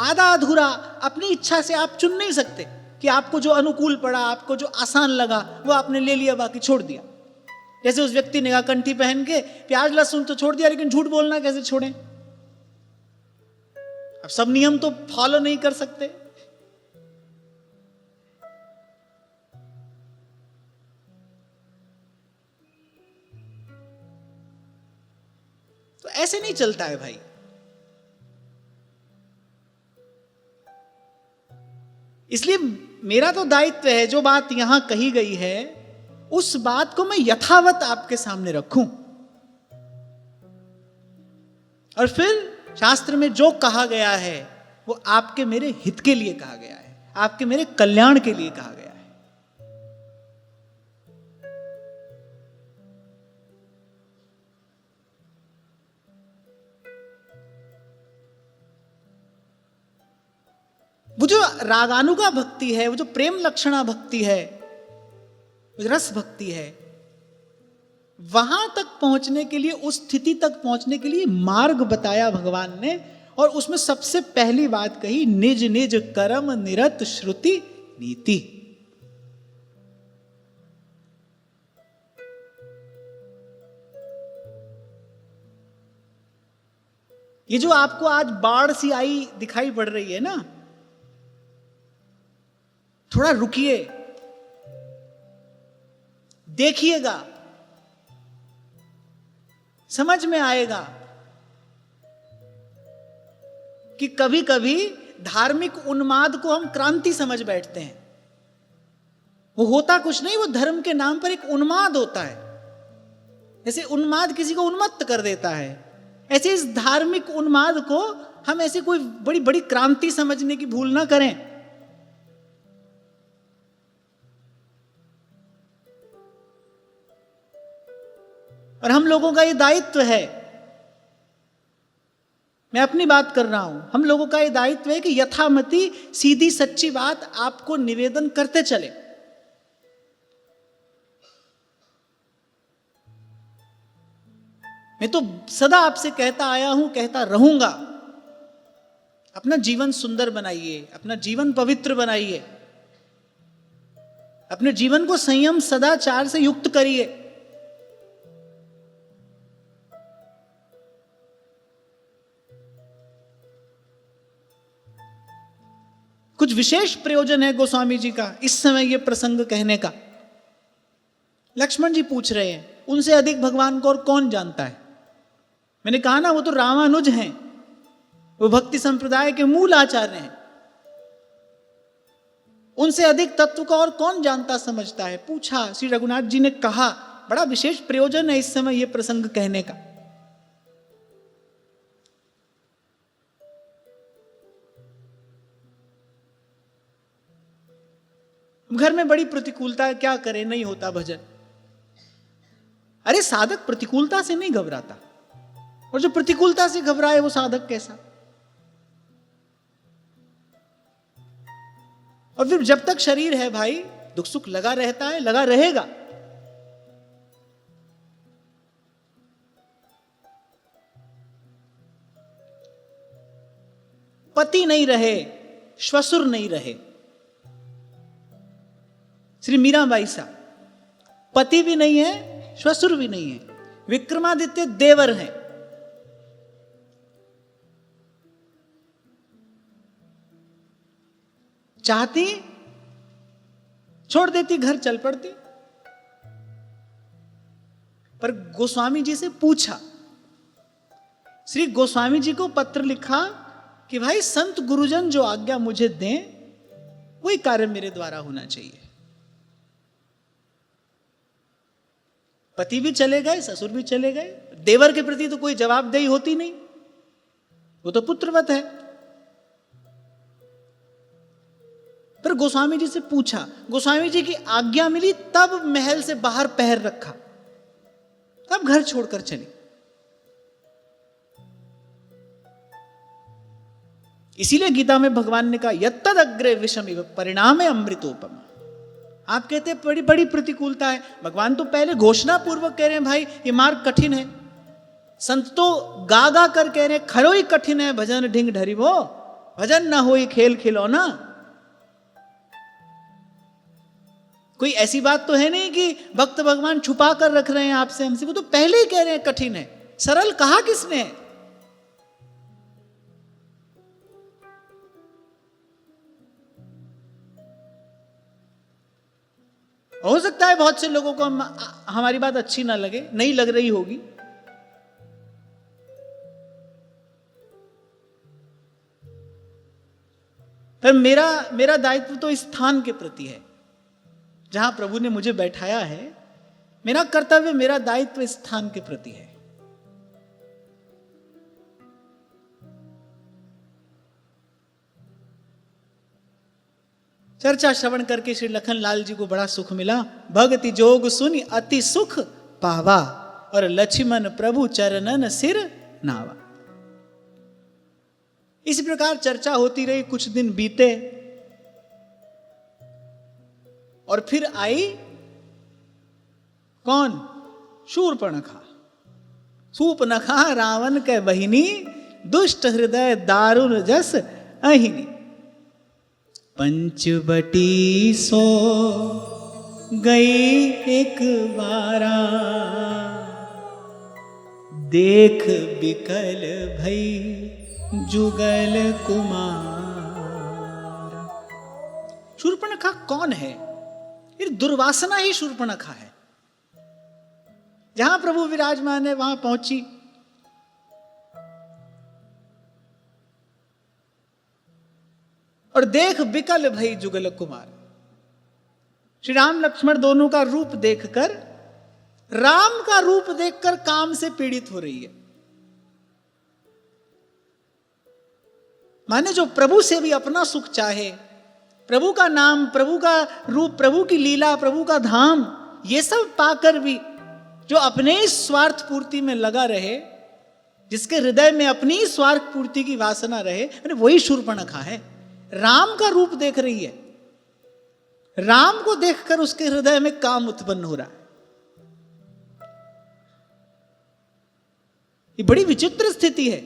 आधा अधूरा अपनी इच्छा से आप चुन नहीं सकते कि आपको जो अनुकूल पड़ा, आपको जो आसान लगा वो आपने ले लिया, बाकी छोड़ दिया। जैसे उस व्यक्ति ने कहा कंठी पहन के प्याज लहसुन तो छोड़ दिया, लेकिन झूठ बोलना कैसे छोड़ें? अब सब नियम तो फॉलो नहीं कर सकते। तो ऐसे नहीं चलता है भाई। इसलिए मेरा तो दायित्व है, जो बात यहां कही गई है उस बात को मैं यथावत आपके सामने रखूं, और फिर शास्त्र में जो कहा गया है वो आपके मेरे हित के लिए कहा गया है, आपके मेरे कल्याण के लिए कहा गया है। वो जो रागानुगा भक्ति है, वो जो प्रेम लक्षणा भक्ति है, वो जो रस भक्ति है, वहां तक पहुंचने के लिए, उस स्थिति तक पहुंचने के लिए मार्ग बताया भगवान ने। और उसमें सबसे पहली बात कही, निज निज कर्म निरत श्रुति नीति। ये जो आपको आज बाढ़ सी आई दिखाई पड़ रही है ना, थोड़ा रुकिए, देखिएगा, समझ में आएगा कि कभी कभी धार्मिक उन्माद को हम क्रांति समझ बैठते हैं। वो होता कुछ नहीं, वो धर्म के नाम पर एक उन्माद होता है। जैसे उन्माद किसी को उन्मत्त कर देता है, ऐसे इस धार्मिक उन्माद को हम ऐसे कोई बड़ी बड़ी क्रांति समझने की भूल ना करें। और हम लोगों का ये दायित्व है, मैं अपनी बात कर रहा हूं, हम लोगों का ये दायित्व है कि यथामति सीधी सच्ची बात आपको निवेदन करते चले। मैं तो सदा आपसे कहता आया हूं, कहता रहूंगा, अपना जीवन सुंदर बनाइए, अपना जीवन पवित्र बनाइए, अपने जीवन को संयम सदाचार से युक्त करिए। कुछ विशेष प्रयोजन है गोस्वामी जी का इस समय ये प्रसंग कहने का। लक्ष्मण जी पूछ रहे हैं, उनसे अधिक भगवान को और कौन जानता है? मैंने कहा ना, वो तो रामानुज हैं, वो भक्ति संप्रदाय के मूल आचार्य हैं। उनसे अधिक तत्व को और कौन जानता समझता है? पूछा। श्री रघुनाथ जी ने कहा, बड़ा विशेष प्रयोजन है इस समय ये प्रसंग कहने का। घर में बड़ी प्रतिकूलता है, क्या करें, नहीं होता भजन। अरे साधक प्रतिकूलता से नहीं घबराता, और जो प्रतिकूलता से घबराए वो साधक कैसा? और फिर जब तक शरीर है भाई, दुख सुख लगा रहता है, लगा रहेगा। पति नहीं रहे, श्वशुर नहीं रहे। श्री मीराबाई सा पति भी नहीं है, श्वशुर भी नहीं है, विक्रमादित्य देवर हैं। चाहती छोड़ देती, घर चल पड़ती। पर गोस्वामी जी से पूछा, श्री गोस्वामी जी को पत्र लिखा कि भाई संत गुरुजन जो आज्ञा मुझे दें वही कार्य मेरे द्वारा होना चाहिए। पति भी चले गए, ससुर भी चले गए, देवर के प्रति तो कोई जवाबदेही होती नहीं, वो तो पुत्रवत है। पर गोस्वामी जी से पूछा, गोस्वामी जी की आज्ञा मिली, तब महल से बाहर पैर रखा, तब घर छोड़कर चली। इसीलिए गीता में भगवान ने कहा यत्तद अग्रे विषमिव परिणामे अमृतोपम। आप कहते हैं बड़ी बड़ी प्रतिकूलता है, भगवान तो पहले घोषणा पूर्वक कह रहे हैं भाई ये मार्ग कठिन है। संत तो गा गा कर कह रहे हैं खरो ही कठिन है भजन ढिंग ढरी वो, भजन ना हो खेल खिलौना। कोई ऐसी बात तो है नहीं कि भक्त भगवान छुपा कर रख रहे हैं आपसे हमसे, वो तो पहले ही कह रहे हैं कठिन है। सरल कहा किसने? हो सकता है बहुत से लोगों को हमारी बात अच्छी ना लगे, नहीं लग रही होगी, पर मेरा दायित्व तो इस स्थान के प्रति है जहां प्रभु ने मुझे बैठाया है। मेरा कर्तव्य, मेरा दायित्व इस स्थान के प्रति है। चर्चा श्रवण करके श्री लखन लाल जी को बड़ा सुख मिला। भक्ति जोग सुनि अति सुख पावा, और लक्ष्मण प्रभु चरणन सिर नावा। इस प्रकार चर्चा होती रही, कुछ दिन बीते, और फिर आई कौन? शूर्पणखा। सूपनखा रावण के बहिनी, दुष्ट हृदय दारुण जस अहिनी। पंचवटी सो गई एक बारा, देख बिकल भई जुगल कुमार। शूर्पणखा कौन है? ये दुर्वासना ही शूर्पणखा है। जहां प्रभु विराजमान है वहां पहुंची, और देख बिकल भई जुगल कुमार। श्री राम लक्ष्मण दोनों का रूप देखकर, राम का रूप देखकर काम से पीड़ित हो रही है। माने जो प्रभु से भी अपना सुख चाहे, प्रभु का नाम, प्रभु का रूप, प्रभु की लीला, प्रभु का धाम, ये सब पाकर भी जो अपने ही स्वार्थ पूर्ति में लगा रहे, जिसके हृदय में अपनी ही स्वार्थ पूर्ति की वासना रहे, वही शूर्पणखा है। राम का रूप देख रही है, राम को देखकर उसके हृदय में काम उत्पन्न हो रहा है। ये बड़ी विचित्र स्थिति है।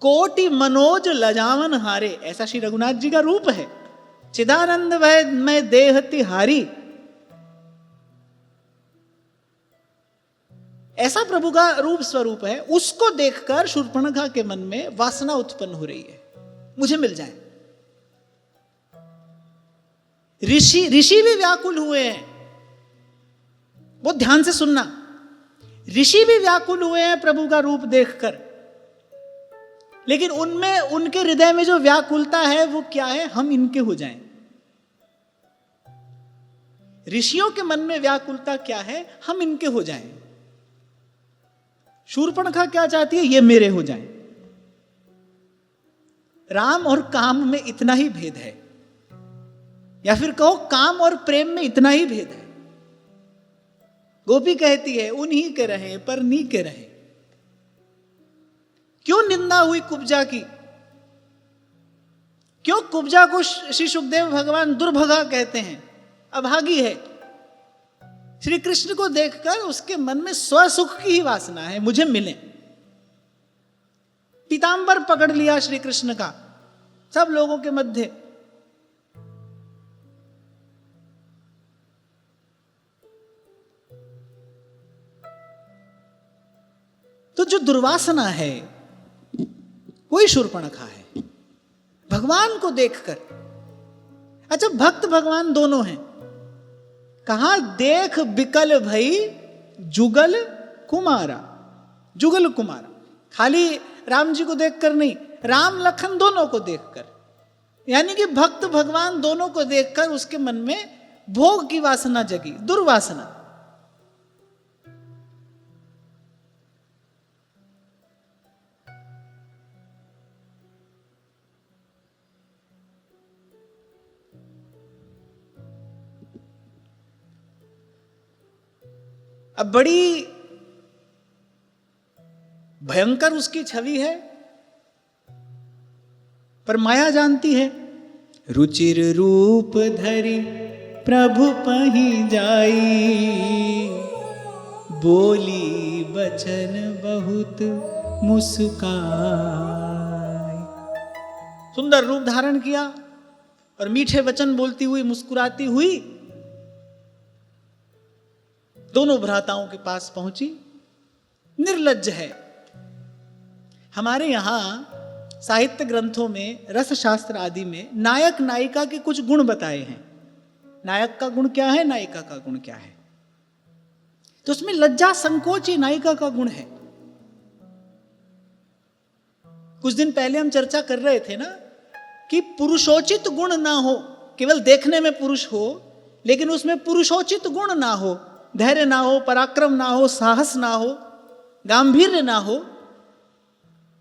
कोटि मनोज लजावन हारे, ऐसा श्री रघुनाथ जी का रूप है। चिदानंद भय में देह तिहारी, ऐसा प्रभु का रूप स्वरूप है। उसको देखकर शूर्पणखा के मन में वासना उत्पन्न हो रही है, मुझे मिल जाए। ऋषि भी व्याकुल हुए हैं, बहुत ध्यान से सुनना। ऋषि भी व्याकुल हुए हैं प्रभु का रूप देखकर, लेकिन उनमें, उनके हृदय में जो व्याकुलता है वो क्या है? हम इनके हो जाएं। ऋषियों के मन में व्याकुलता क्या है? हम इनके हो जाएं। शूर्पणखा क्या चाहती है? ये मेरे हो जाएं। राम और काम में इतना ही भेद है, या फिर कहो काम और प्रेम में इतना ही भेद है। गोपी कहती है उन्हीं के रहे पर नी के रहे। क्यों निंदा हुई कुब्जा की? क्यों कुब्जा को श्री सुखदेव भगवान दुर्भगा कहते हैं? अभागी है। श्री कृष्ण को देखकर उसके मन में स्वसुख की ही वासना है, मुझे मिले। पीतांबर पकड़ लिया श्री कृष्ण का सब लोगों के मध्य। तो जो दुर्वासना है वही शूर्पणखा है, भगवान को देखकर। अच्छा, भक्त भगवान दोनों हैं। कहा देख बिकल भई जुगल कुमारा। जुगल कुमारा खाली राम जी को देखकर नहीं, राम लखन दोनों को देखकर, यानी कि भक्त भगवान दोनों को देखकर उसके मन में भोग की वासना जगी, दुर्वासना। अब बड़ी भयंकर उसकी छवि है, पर माया जानती है। रुचिर रूप धरि प्रभु पहि जाई, बोली बचन बहुत मुस्काई। सुंदर रूप धारण किया और मीठे वचन बोलती हुई, मुस्कुराती हुई दोनों भ्राताओं के पास पहुंची। निर्लज्ज है। हमारे यहां साहित्य ग्रंथों में, रस शास्त्र आदि में नायक नायिका के कुछ गुण बताए हैं। नायक का गुण क्या है, नायिका का गुण क्या है। तो उसमें लज्जा संकोच ही नायिका का गुण है। कुछ दिन पहले हम चर्चा कर रहे थे ना कि पुरुषोचित गुण ना हो, केवल देखने में पुरुष हो लेकिन उसमें पुरुषोचित गुण ना हो, धैर्य ना हो, पराक्रम ना हो, साहस ना हो, गांभीर्य ना हो,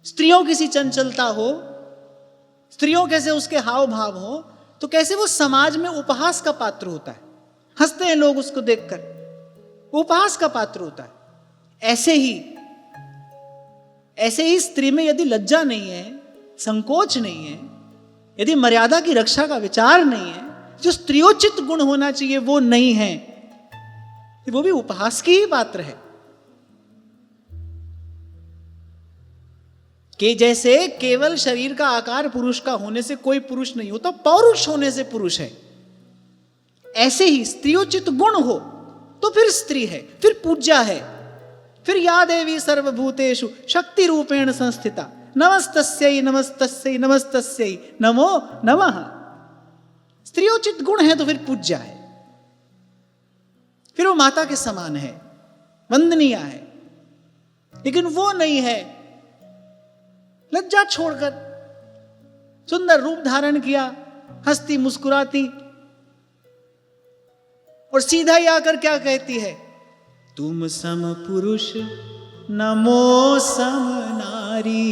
स्त्रियों की सी चंचलता हो, स्त्रियों कैसे उसके हाव भाव हो, तो कैसे वो समाज में उपहास का पात्र होता है। हंसते हैं लोग उसको देखकर, उपहास का पात्र होता है। ऐसे ही स्त्री में यदि लज्जा नहीं है, संकोच नहीं है, यदि मर्यादा की रक्षा का विचार नहीं है, जो स्त्रियोचित गुण होना चाहिए वो नहीं है, वो भी उपहास की ही पात्र है। कि जैसे केवल शरीर का आकार पुरुष का होने से कोई पुरुष नहीं होता, पौरुष होने से पुरुष है। ऐसे ही स्त्रियोचित गुण हो तो फिर स्त्री है, फिर पूज्या है, फिर या देवी सर्वभूतेषु शक्ति रूपेण संस्थिता, नमस्तस्यै नमस्तस्यै नमस्तस्यै नमो नमः। स्त्रियोचित गुण है तो फिर पूज्या है, फिर वो माता के समान है, वंदनीय है। लेकिन वो नहीं है। लज्जा छोड़कर सुंदर रूप धारण किया, हंसती मुस्कुराती, और सीधा ही आकर क्या कहती है, तुम सम पुरुष नमो सम नारी,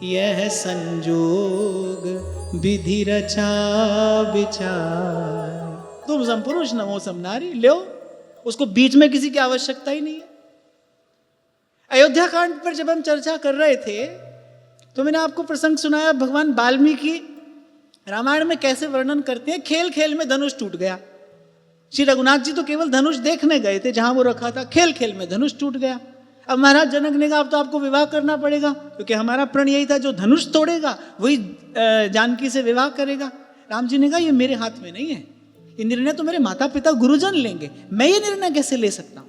यह संजोग विधि रचा विचार। तुम सम पुरुष नमो सम नारी, लो, उसको बीच में किसी की आवश्यकता ही नहीं है। अयोध्या कांड पर जब हम चर्चा कर रहे थे तो मैंने आपको प्रसंग सुनाया, भगवान वाल्मीकि रामायण में कैसे वर्णन करते हैं, खेल खेल में धनुष टूट गया। श्री रघुनाथ जी तो केवल धनुष देखने गए थे जहां वो रखा था, खेल खेल में धनुष टूट गया। अब महाराज जनक ने कहा अब तो आपको विवाह करना पड़ेगा, क्योंकि हमारा प्रण यही था जो धनुष तोड़ेगा वही जानकी से विवाह करेगा। राम जी ने कहा ये मेरे हाथ में नहीं है, ये निर्णय तो मेरे माता पिता गुरुजन लेंगे, मैं ये निर्णय कैसे ले सकता हूं।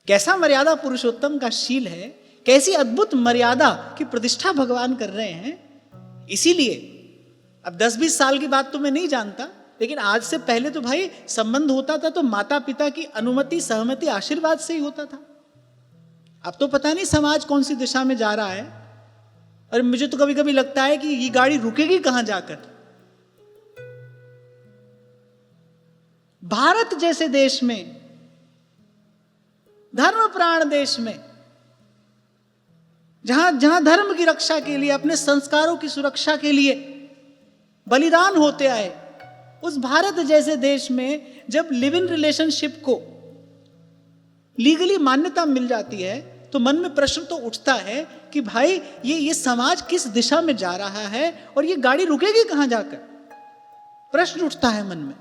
कैसा मर्यादा पुरुषोत्तम का शील है, कैसी अद्भुत मर्यादा की प्रतिष्ठा भगवान कर रहे हैं। इसीलिए अब 10-20 साल की बात तो मैं नहीं जानता, लेकिन आज से पहले तो भाई संबंध होता था तो माता पिता की अनुमति, सहमति, आशीर्वाद से ही होता था। अब तो पता नहीं समाज कौन सी दिशा में जा रहा है। और मुझे तो कभी कभी लगता है कि ये गाड़ी रुकेगी कहां जाकर। भारत जैसे देश में, धर्म प्राण देश में, जहां धर्म की रक्षा के लिए, अपने संस्कारों की सुरक्षा के लिए बलिदान होते आए, उस भारत जैसे देश में जब लिव इन रिलेशनशिप को लीगली मान्यता मिल जाती है तो मन में प्रश्न तो उठता है कि भाई ये समाज किस दिशा में जा रहा है और ये गाड़ी रुकेगी कहां जाकर। प्रश्न उठता है मन में।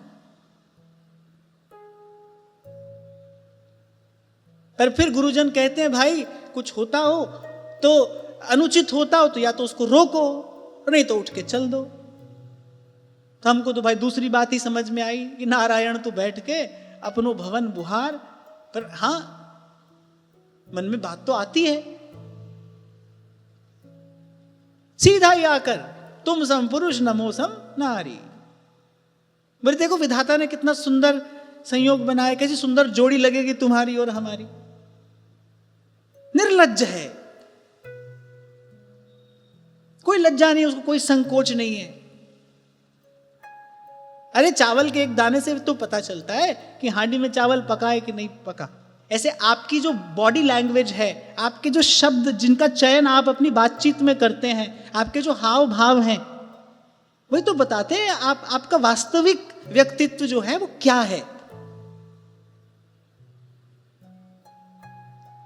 पर फिर गुरुजन कहते हैं भाई कुछ होता हो तो, अनुचित होता हो तो या तो उसको रोको, नहीं तो उठ के चल दो। तो हमको तो भाई दूसरी बात ही समझ में आई कि नारायण तो बैठ के अपनो भवन बुहार। पर हां, मन में बात तो आती है। सीधा ही आकर तुम सम पुरुष नमो सम नारी। बोले देखो विधाता ने कितना सुंदर संयोग बनाया, कैसी सुंदर जोड़ी लगेगी तुम्हारी और हमारी। निर्लज्ज है, कोई लज्जा नहीं, उसको कोई संकोच नहीं है। अरे चावल के एक दाने से तो पता चलता है कि हांडी में चावल पका है कि नहीं पका। ऐसे आपकी जो बॉडी लैंग्वेज है, आपके जो शब्द जिनका चयन आप अपनी बातचीत में करते हैं, आपके जो हाव भाव हैं, वही तो बताते हैं आपका वास्तविक व्यक्तित्व जो है वो क्या है।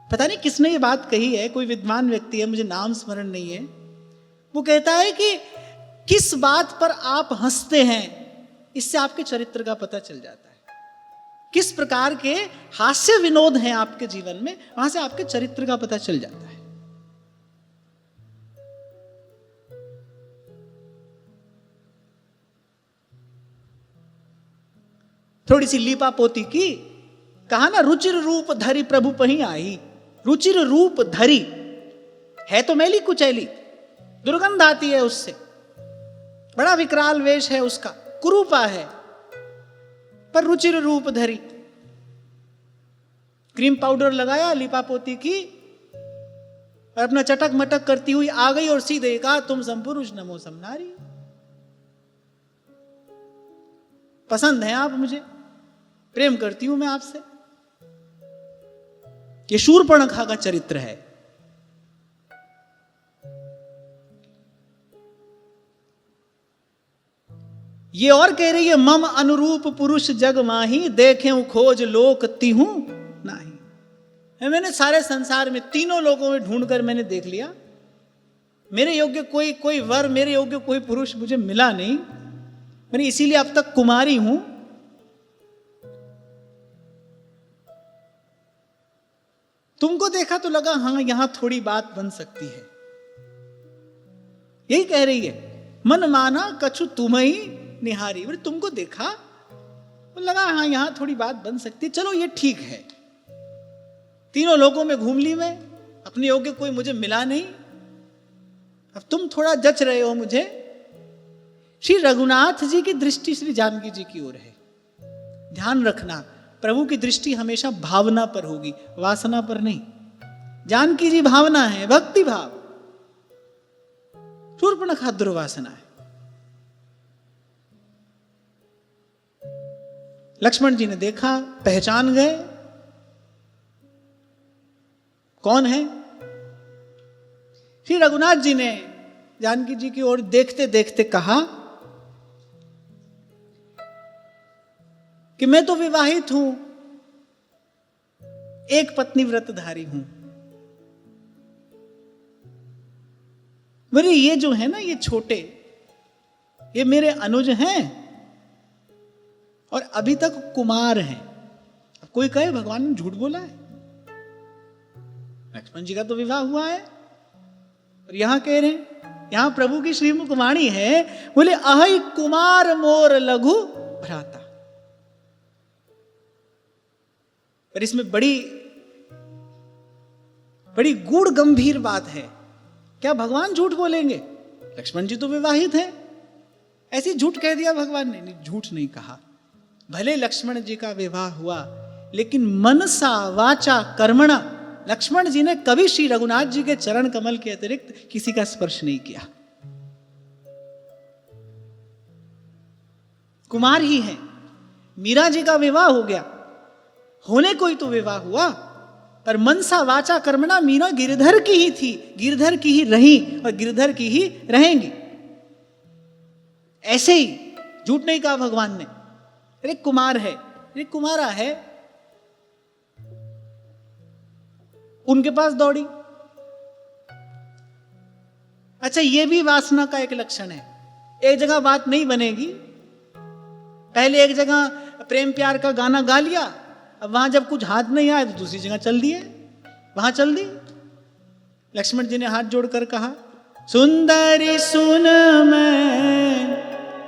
पता नहीं किसने ये बात कही है, कोई विद्वान व्यक्ति है, मुझे नाम स्मरण नहीं है। वो कहता है कि किस बात पर आप हंसते हैं इससे आपके चरित्र का पता चल जाता है। किस प्रकार के हास्य विनोद हैं आपके जीवन में, वहां से आपके चरित्र का पता चल जाता है। थोड़ी सी लीपा पोती की, कहा ना रुचिर रूप धरी प्रभु पही आई। रुचिर रूप धरी है तो मैली कुचैली, दुर्गंध आती है उससे, बड़ा विकराल वेश है उसका, कुरूपा है, पर रुचिर रूप धरी। क्रीम पाउडर लगाया, लीपा पोती की, और अपना चटक मटक करती हुई आ गई और सीधे कहा तुम संपुरुष नमो समनारी, पसंद है आप मुझे, प्रेम करती हूं मैं आपसे। ये शूर्पणखा का चरित्र है। ये और कह रही है मम अनुरूप पुरुष जग माही, देखें खोज लोक तिहूं नाही। मैंने सारे संसार में तीनों लोगों में ढूंढकर मैंने देख लिया, मेरे योग्य कोई वर, मेरे योग्य कोई पुरुष मुझे मिला नहीं। मैंने इसीलिए अब तक कुमारी हूं। तुमको देखा तो लगा हां यहां थोड़ी बात बन सकती है। यही कह रही है, मन माना कछु तुम्ही निहारी। बोले तुमको देखा तो लगा हां यहां थोड़ी बात बन सकती है, चलो ये ठीक है। तीनों लोगों में घूम ली मैं, अपने योग्य कोई मुझे मिला नहीं, अब तुम थोड़ा जच रहे हो मुझे। श्री रघुनाथ जी की दृष्टि श्री जानकी जी की ओर है। ध्यान रखना, प्रभु की दृष्टि हमेशा भावना पर होगी, वासना पर नहीं। जानकी जी भावना है, भक्ति भाव। शूर्पणखा दुर्वासना है। लक्ष्मण जी ने देखा, पहचान गए कौन है। श्री रघुनाथ जी ने जानकी जी की ओर देखते देखते कहा कि मैं तो विवाहित हूं, एक पत्नी व्रतधारी हूं। बोले ये जो है ना, ये छोटे, ये मेरे अनुज हैं और अभी तक कुमार हैं। अब कोई कहे भगवान ने झूठ बोला है, लक्ष्मण जी का तो विवाह हुआ है। और यहां कह रहे हैं, यहां प्रभु की श्रीमुख वाणी है, बोले अहै कुमार मोर लघु भ्राता। पर इसमें बड़ी बड़ी गूढ़ गंभीर बात है। क्या भगवान झूठ बोलेंगे? लक्ष्मण जी तो विवाहित हैं, ऐसे झूठ कह दिया भगवान ने? नहीं, झूठ नहीं कहा। भले लक्ष्मण जी का विवाह हुआ, लेकिन मनसा वाचा कर्मणा लक्ष्मण जी ने कभी श्री रघुनाथ जी के चरण कमल के अतिरिक्त किसी का स्पर्श नहीं किया। कुमार ही हैं। मीरा जी का विवाह हो गया, होने कोई तो विवाह हुआ, पर मनसा वाचा कर्मणा मीरा गिरधर की ही थी, गिरधर की ही रही और गिरधर की ही रहेंगी। ऐसे ही झूठ नहीं कहा भगवान ने। अरे कुमार है, अरे कुमारा है, उनके पास दौड़ी। अच्छा, ये भी वासना का एक लक्षण है। एक जगह बात नहीं बनेगी, पहले एक जगह प्रेम प्यार का गाना गा लिया, अब वहां जब कुछ हाथ नहीं आया तो दूसरी जगह चल दिए, वहां चल दी। लक्ष्मण जी ने हाथ जोड़कर कहा, सुंदरी सुन मैं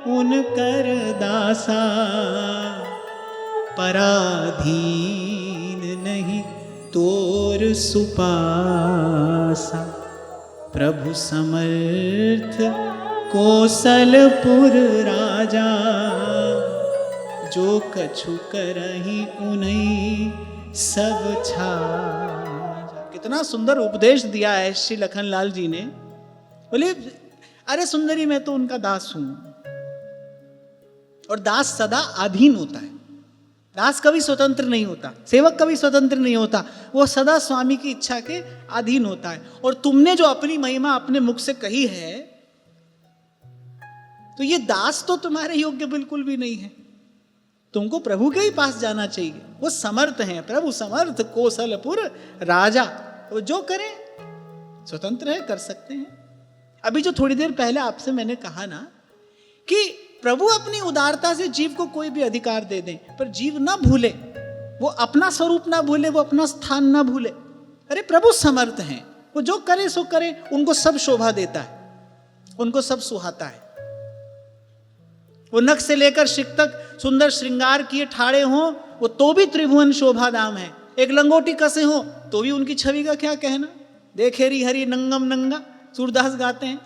उनकर दासा, पराधीन नहीं तोर सुपासा। प्रभु समर्थ कौशलपुर राजा, जो कछु करही उन्हीं सब छाजा। कितना सुंदर उपदेश दिया है श्री लखनलाल जी ने। बोले अरे सुंदरी, मैं तो उनका दास हूं, और दास सदा अधीन होता है। दास कभी स्वतंत्र नहीं होता, सेवक कभी स्वतंत्र नहीं होता, वो सदा स्वामी की इच्छा के अधीन होता है। और तुमने जो अपनी महिमा अपने मुख से कही है, तो ये दास तो तुम्हारे योग्य बिल्कुल भी नहीं है, तुमको प्रभु के ही पास जाना चाहिए। वो समर्थ हैं, प्रभु समर्थ कौशलपुर राजा, वो जो करें स्वतंत्र है, कर सकते हैं। अभी जो थोड़ी देर पहले आपसे मैंने कहा ना कि प्रभु अपनी उदारता से जीव को कोई भी अधिकार दे दें, पर जीव ना भूले, वो अपना स्वरूप ना भूले, वो अपना स्थान ना भूले। अरे प्रभु समर्थ हैं, वो जो करे सो करे, उनको सब शोभा देता है, उनको सब सुहाता है। वो नख से लेकर शिख तक सुंदर श्रृंगार किए ठाड़े हों, वो तो भी त्रिभुवन शोभा दाम है। एक लंगोटी कसे हो तो भी उनकी छवि का क्या कहना। देखेरी हरि नंगम नंगा, सूरदास गाते हैं।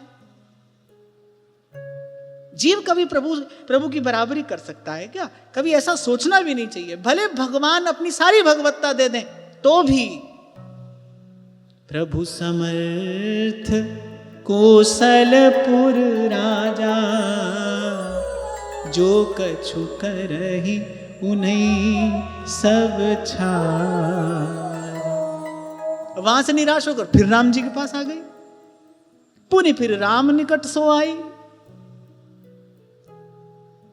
जीव कभी प्रभु की बराबरी कर सकता है क्या? कभी ऐसा सोचना भी नहीं चाहिए। भले भगवान अपनी सारी भगवत्ता दे दें तो भी प्रभु समर्थ कौशलपुर राजा, जो कछु करहि उन्हीं सब छाया। वहां से निराश होकर फिर राम जी के पास आ गई, पुनि फिर राम निकट सो आई।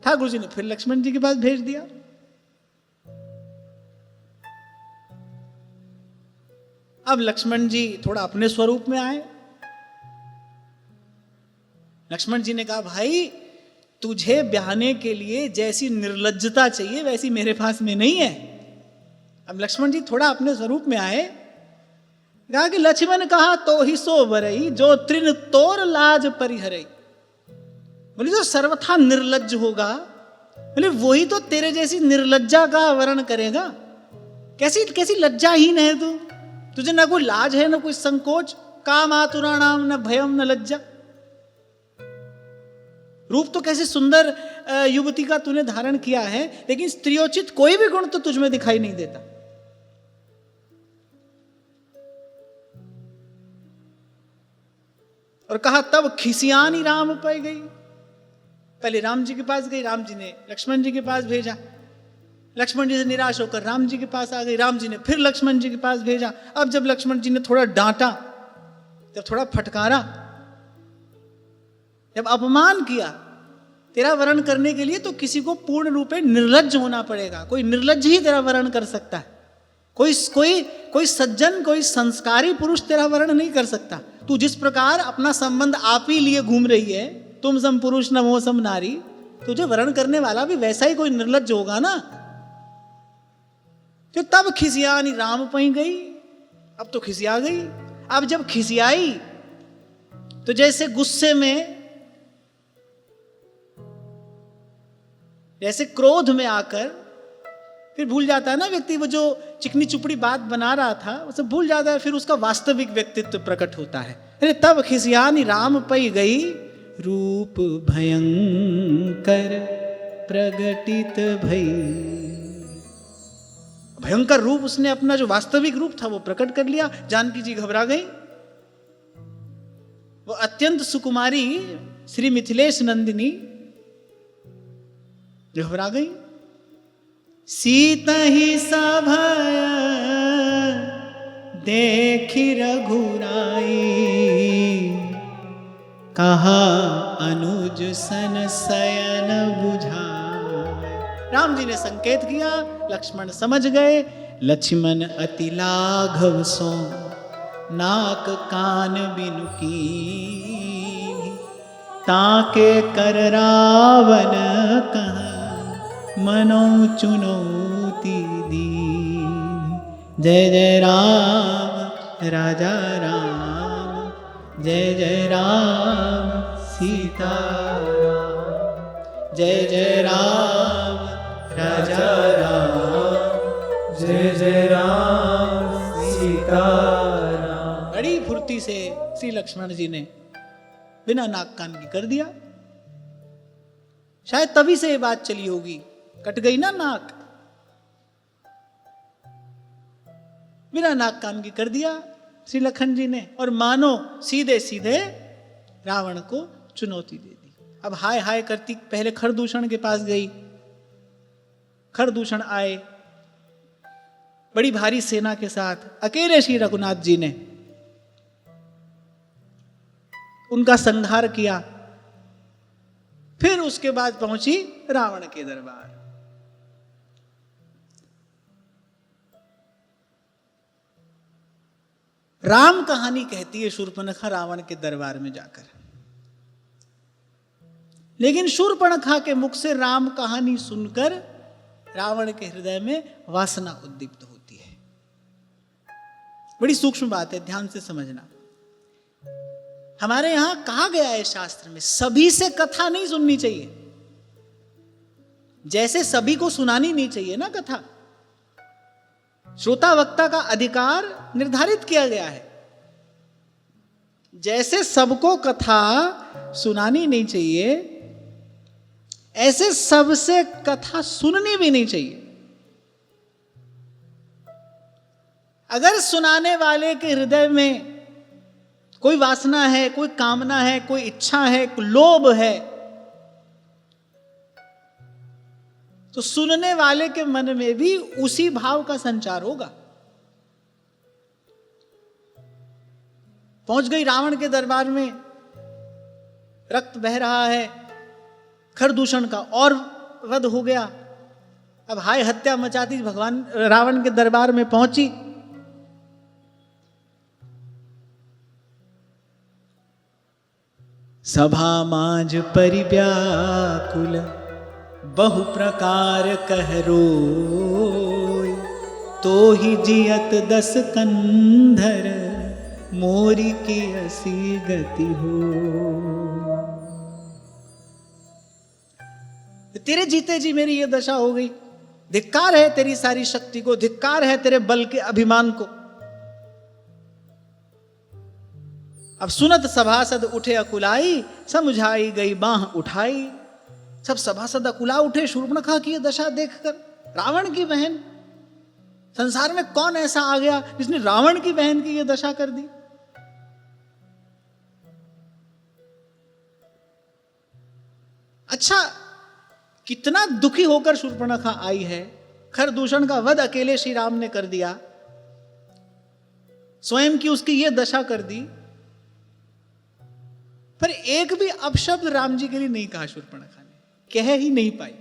ठाकुर जी ने फिर लक्ष्मण जी के पास भेज दिया। अब लक्ष्मण जी थोड़ा अपने स्वरूप में आए। लक्ष्मण जी ने कहा, भाई तुझे ब्याहने के लिए जैसी निर्लज्जता चाहिए वैसी मेरे पास में नहीं है। अब लक्ष्मण जी थोड़ा अपने स्वरूप में आए, कहा कि लक्ष्मण कहा तो ही सो बरई, जो तृण तोर लाज परिहरई। बोले जो सर्वथा निर्लज्ज होगा, बोले वही तो तेरे जैसी निर्लज्जा का वर्ण करेगा। कैसी कैसी लज्जाहीन है तू, तुझे ना कोई लाज है ना कोई संकोच। काम आतुराणाम न भयम न लज्जा। रूप तो कैसे सुंदर युवती का तूने धारण किया है, लेकिन स्त्रियोचित कोई भी गुण तो तुझ में दिखाई नहीं देता। और कहा तब खिसियानी राम पाई गई। पहले राम जी के पास गई, राम जी ने लक्ष्मण जी के पास भेजा। लक्ष्मण जी से निराश होकर राम जी के पास आ गई, राम जी ने फिर लक्ष्मण जी के पास भेजा। अब जब लक्ष्मण जी ने थोड़ा डांटा, जब थोड़ा फटकारा, जब अपमान किया तेरा वर्ण करने के लिए, तो किसी को पूर्ण रूप में निर्लज्ज होना पड़ेगा। कोई निर्लज्ज ही तेरा वर्ण कर सकता है। कोई सज्जन, कोई संस्कारी पुरुष तेरा वर्ण नहीं कर सकता। तू जिस प्रकार अपना संबंध आप ही लिए घूम रही है, तुम सम पुरुष नमो सम नारी, तुझे वर्ण करने वाला भी वैसा ही कोई निर्लज्ज होगा ना। तो तब खिसियानी राम पई गई। अब तो खिसिया गई। अब जब खिसियाई तो जैसे गुस्से में, जैसे क्रोध में आकर फिर भूल जाता है ना व्यक्ति, वो जो चिकनी चुपड़ी बात बना रहा था उसे भूल जाता है, फिर उसका वास्तविक व्यक्तित्व प्रकट होता है। अरे तब खिसियानी राम पई गई, रूप भयंकर प्रगटित भई। भयंकर रूप उसने अपना जो वास्तविक रूप था वो प्रकट कर लिया। जानकी जी घबरा गई। वो अत्यंत सुकुमारी श्री मिथिलेश नंदिनी घबरा गई। सीता ही सभय देखी रघुराई, कहा अनुज सन शयन बुझाए। राम जी ने संकेत किया, लक्ष्मण समझ गए। लक्ष्मण अति लाघव सो नाक कान बिनु कीन्ही, ताके कर रावण कहा मनो चुनौती दी। जय जय राम राजा राम, जय जय राम सीता राम, जय जय राम राजा राम, जय जय राम सीता राम। बड़ी फुर्ती से श्री लक्ष्मण जी ने बिना नाक कान की कर दिया। शायद तभी से ये बात चली होगी, कट गई ना नाक, बिना नाक कान की कर दिया श्री लखन जी ने, और मानो सीधे सीधे रावण को चुनौती दे दी। अब हाय हाय करती पहले खरदूषण के पास गई। खरदूषण आए बड़ी भारी सेना के साथ, अकेले श्री रघुनाथ जी ने उनका संहार किया। फिर उसके बाद पहुंची रावण के दरबार। राम कहानी कहती है शूर्पणखा रावण के दरबार में जाकर, लेकिन शूर्पणखा के मुख से राम कहानी सुनकर रावण के हृदय में वासना उद्दीप्त होती है। बड़ी सूक्ष्म बात है, ध्यान से समझना। हमारे यहां कहा गया है शास्त्र में, सभी से कथा नहीं सुननी चाहिए। जैसे सभी को सुनानी नहीं चाहिए ना कथा, श्रोता वक्ता का अधिकार निर्धारित किया गया है। जैसे सबको कथा सुनानी नहीं चाहिए, ऐसे सबसे कथा सुननी भी नहीं चाहिए। अगर सुनाने वाले के हृदय में कोई वासना है, कोई कामना है, कोई इच्छा है, कोई लोभ है, तो सुनने वाले के मन में भी उसी भाव का संचार होगा। पहुंच गई रावण के दरबार में, रक्त बह रहा है, खरदूषण का और वध हो गया। अब हाय हत्या मचाती भगवान रावण के दरबार में पहुंची। सभा माज परिव्याकुल बहु प्रकार कह रोय, तो ही जियत 10 कंधर मोरी की असी गति हो। तेरे जीते जी मेरी ये दशा हो गई। धिक्कार है तेरी सारी शक्ति को, धिक्कार है तेरे बल के अभिमान को। अब सुनत सभासद उठे अकुलाई, समझाई गई बाह उठाई। सब सभासद अकुला उठे शूर्पणखा की दशा देखकर। रावण की बहन, संसार में कौन ऐसा आ गया जिसने रावण की बहन की यह दशा कर दी। अच्छा, कितना दुखी होकर शूर्पणखा आई है। खरदूषण का वध अकेले श्री राम ने कर दिया, स्वयं की उसकी यह दशा कर दी, पर एक भी अपशब्द राम जी के लिए नहीं कहा शूर्पणखा ने, कह ही नहीं पाई।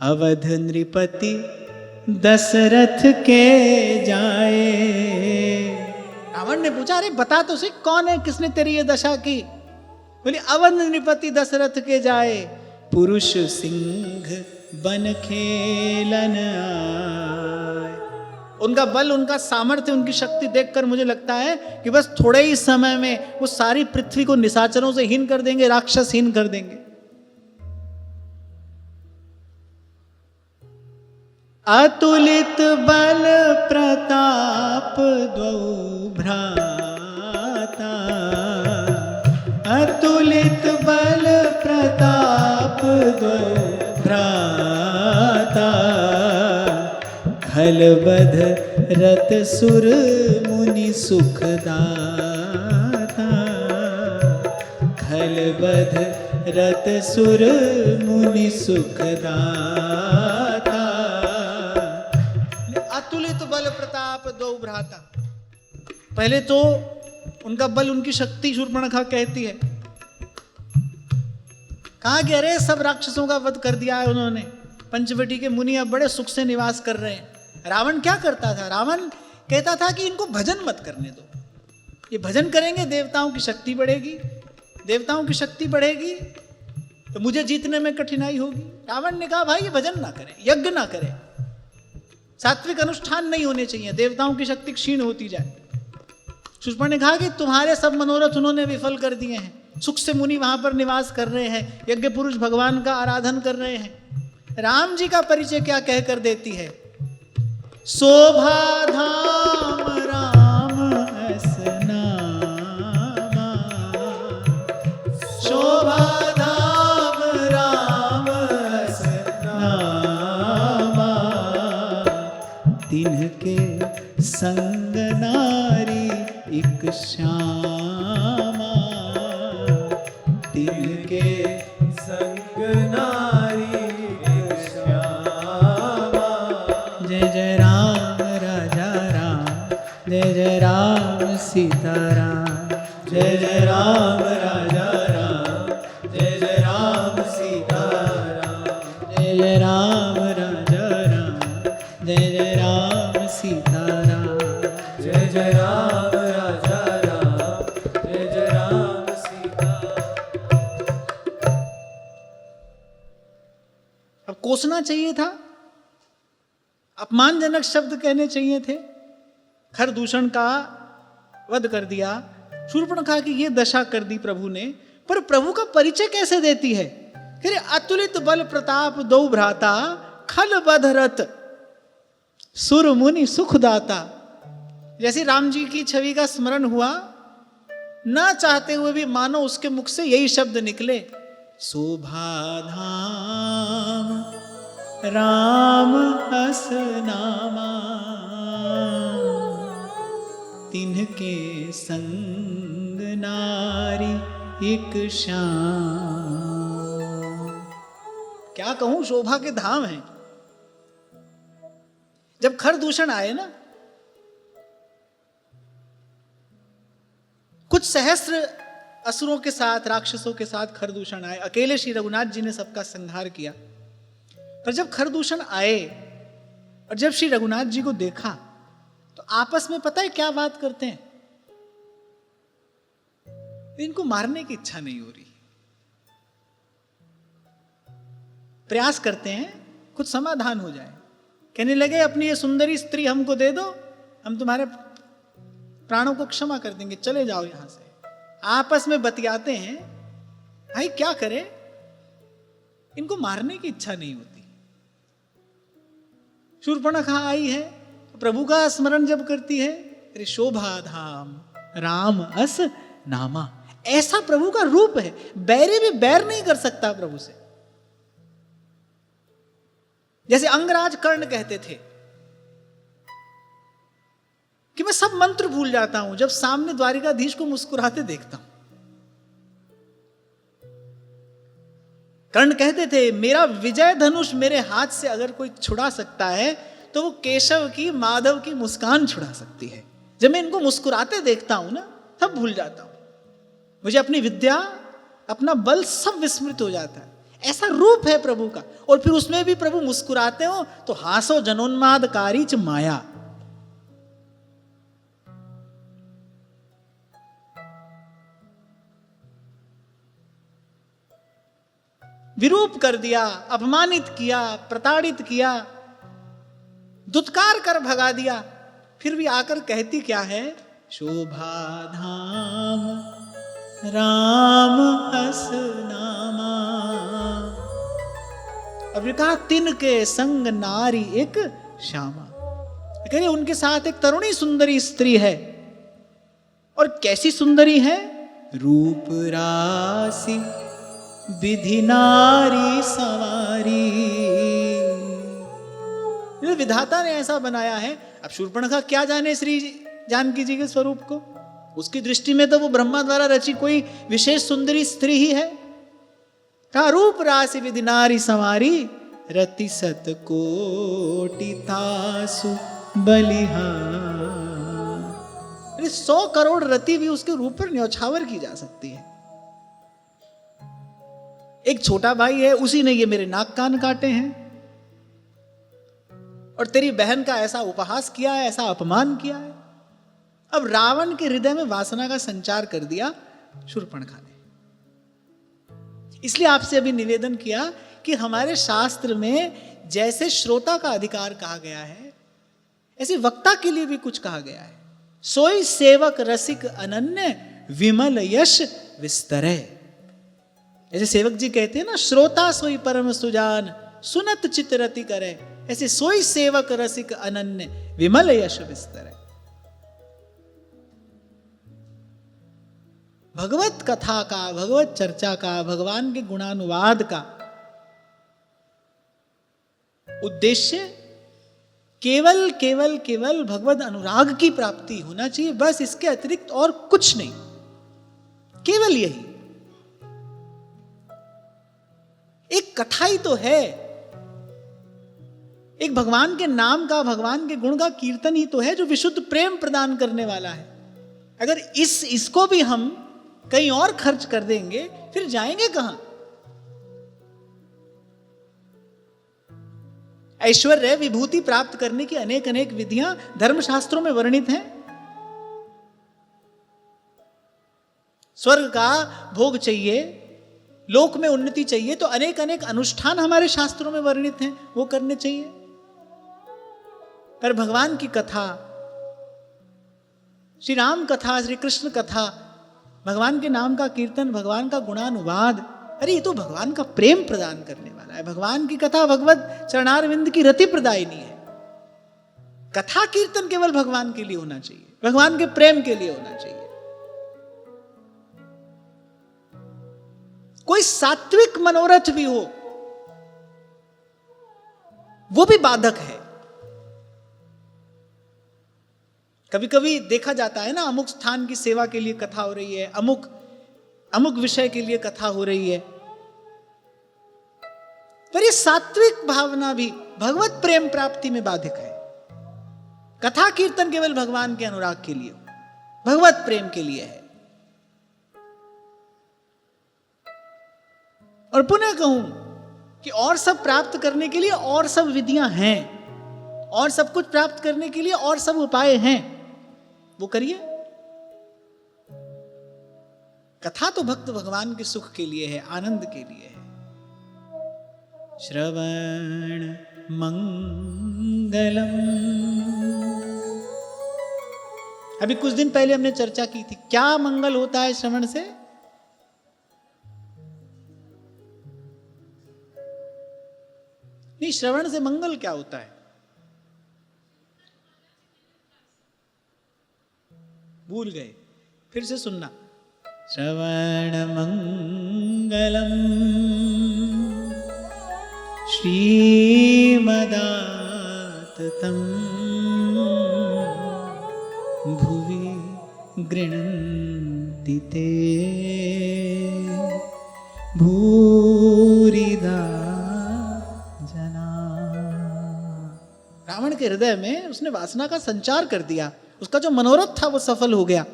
अवध नृपति दशरथ के जाए। रावण ने पूछा, अरे बता तो सही कौन है, किसने तेरी ये दशा की। बोली, अवध नृपति दशरथ के जाए, पुरुष सिंह बन खेलन आए। उनका बल, उनका सामर्थ्य, उनकी शक्ति देखकर मुझे लगता है कि बस थोड़े ही समय में वो सारी पृथ्वी को निशाचरों से हीन कर देंगे, राक्षस हीन कर देंगे। अतुलित बल प्रताप द्वौ भ्राता, अतुलित बल प्रताप द्वौ भ्राता, खलबध रत सुर मुनि सुखदाता, खलबध रत सुर मुनि सुखदाता। अतुलित बल प्रताप दो भ्राता। पहले तो उनका बल, उनकी शक्ति शूर्पणखा कहती है। कहा कि अरे सब राक्षसों का वध कर दिया है उन्होंने, पंचवटी के मुनि अब बड़े सुख से निवास कर रहे हैं। रावण क्या करता था? रावण कहता था कि इनको भजन मत करने दो, ये भजन करेंगे देवताओं की शक्ति बढ़ेगी, देवताओं की शक्ति बढ़ेगी तो मुझे जीतने में कठिनाई होगी। रावण ने कहा भाई ये भजन ना करें, यज्ञ ना करें, सात्विक अनुष्ठान नहीं होने चाहिए, देवताओं की शक्ति क्षीण होती जाए। शूर्पण ने कहा कि तुम्हारे सब मनोरथ उन्होंने विफल कर दिए हैं, सुख से मुनि वहां पर निवास कर रहे हैं, यज्ञ पुरुष भगवान का आराधन कर रहे हैं। राम जी का परिचय क्या कहकर देती है? शोभा धाम राम अस नामा, शोभा धाम राम अस नामा, तिन्हके संग नारी एक श्यामा, तिनके संग नारी एक श्यामा। जय जय राम राजा राम, जय जय राम सीता राम, जय जय राम राजा राम, कोसना चाहिए था, अपमानजनक शब्द कहने चाहिए थे, खरदूषण का वध कर दिया, शूर्पणखा की ये दशा कर दी प्रभु ने। पर प्रभु का परिचय कैसे देती है? कह रहे अतुलित बल प्रताप दो भ्राता, खल बधरत सुर मुनि सुखदाता। जैसे राम जी की छवि का स्मरण हुआ, ना चाहते हुए भी मानो उसके मुख से यही शब्द निकले, शोभा धाम राम अस नामा, तिनके संग नारी एक श्याम। क्या कहूं, शोभा के धाम हैं। जब खरदूषण आए ना, कुछ सहस्त्र असुरों के साथ, राक्षसों के साथ खरदूषण आए, अकेले श्री रघुनाथ जी ने सबका संहार किया। पर जब खरदूषण आए और जब श्री रघुनाथ जी को देखा, तो आपस में पता है क्या बात करते हैं? इनको मारने की इच्छा नहीं हो रही, प्रयास करते हैं कुछ समाधान हो जाए। कहने लगे अपनी ये सुंदरी स्त्री हमको दे दो, हम तुम्हारे प्राणों को क्षमा कर देंगे, चले जाओ यहां से। आपस में बतियाते हैं, भाई क्या करें, इनको मारने की इच्छा नहीं होती। शूर्पणखा आई है, प्रभु का स्मरण जब करती है, अरे शोभा धाम राम अस नामा। ऐसा प्रभु का रूप है, बैरी भी बैर नहीं कर सकता प्रभु से। जैसे अंगराज कर्ण कहते थे कि मैं सब मंत्र भूल जाता हूं जब सामने द्वारिकाधीश को मुस्कुराते देखता हूं। कर्ण कहते थे मेरा विजय धनुष मेरे हाथ से अगर कोई छुड़ा सकता है तो वो केशव की, माधव की मुस्कान छुड़ा सकती है। जब मैं इनको मुस्कुराते देखता हूं ना, तब भूल जाता हूं, मुझे अपनी विद्या, अपना बल सब विस्मृत हो जाता है। ऐसा रूप है प्रभु का। और फिर उसमें भी प्रभु मुस्कुराते हो तो हासो जनोन्मादकारी च माया। विरूप कर दिया, अपमानित किया, प्रताड़ित किया, दुत्कार कर भगा दिया, फिर भी आकर कहती क्या है? शोभा धाम राम अस नामा। अब कहा तिनके संग नारी एक श्यामा। कह उनके साथ एक तरुणी सुंदरी स्त्री है। और कैसी सुंदरी है? रूप राशि विधि नारी सवारी। विधाता ने ऐसा बनाया है। अब शूर्पणखा क्या जाने श्री जानकी जी के स्वरूप को, उसकी दृष्टि में तो वो ब्रह्मा द्वारा रची कोई विशेष सुंदरी स्त्री ही है। कहा रूप राशि विधि नारी सवारी, रति सत कोटि तासु बलिहार। 100 करोड़ रति भी उसके रूप पर न्यौछावर की जा सकती है। एक छोटा भाई है, उसी ने ये मेरे नाक कान काटे हैं, और तेरी बहन का ऐसा उपहास किया है, ऐसा अपमान किया है। अब रावण के हृदय में वासना का संचार कर दिया शूर्पणखा ने। इसलिए आपसे अभी निवेदन किया कि हमारे शास्त्र में जैसे श्रोता का अधिकार कहा गया है, ऐसे वक्ता के लिए भी कुछ कहा गया है। सोई सेवक रसिक अनन्य विमल यश विस्तरे। ऐसे सेवक जी कहते हैं ना, श्रोता सोई परम सुजान सुनत चित रति करे। ऐसे सोई सेवक रसिक अनन्य विमल यश विस्तरे। भगवत कथा का, भगवत चर्चा का, भगवान के गुणानुवाद का उद्देश्य केवल केवल केवल भगवत अनुराग की प्राप्ति होना चाहिए, बस इसके अतिरिक्त और कुछ नहीं, केवल यही। एक कथाई तो है, एक भगवान के नाम का, भगवान के गुण का कीर्तन ही तो है जो विशुद्ध प्रेम प्रदान करने वाला है। अगर इसको भी हम कहीं और खर्च कर देंगे फिर जाएंगे कहां? ऐश्वर्य विभूति प्राप्त करने की अनेक अनेक विधियां धर्मशास्त्रों में वर्णित हैं। स्वर्ग का भोग चाहिए, लोक में उन्नति चाहिए तो अनेक अनेक अनुष्ठान हमारे शास्त्रों में वर्णित हैं, वो करने चाहिए। पर भगवान की कथा, श्री राम कथा, श्री कृष्ण कथा, भगवान के नाम का कीर्तन, भगवान का गुणानुवाद, अरे ये तो भगवान का प्रेम प्रदान करने वाला है। भगवान की कथा भगवत चरणारविंद की रति प्रदायिनी है। कथा कीर्तन केवल भगवान के लिए होना चाहिए, भगवान के प्रेम के लिए होना चाहिए। कोई सात्विक मनोरथ भी हो वो भी बाधक है। कभी कभी देखा जाता है ना, अमुक स्थान की सेवा के लिए कथा हो रही है, अमुक अमुक विषय के लिए कथा हो रही है, पर ये सात्विक भावना भी भगवत प्रेम प्राप्ति में बाधक है। कथा कीर्तन केवल भगवान के अनुराग के लिए, भगवत प्रेम के लिए है। और पुनः कहूं कि और सब प्राप्त करने के लिए और सब विधियां हैं, और सब कुछ प्राप्त करने के लिए और सब उपाय हैं, वो करिए। कथा तो भक्त भगवान के सुख के लिए है, आनंद के लिए है। श्रवण मंगलम। अभी कुछ दिन पहले हमने चर्चा की थी, क्या मंगल होता है श्रवण से? नहीं, श्रवण से मंगल क्या होता है? भूल गए, फिर से सुनना। श्रवण मंगलम श्रीमदाततं भुवि गृह्णन्ति ते भूरिदा जना। रावण के हृदय में उसने वासना का संचार कर दिया, उसका जो मनोरथ था वो सफल हो गया।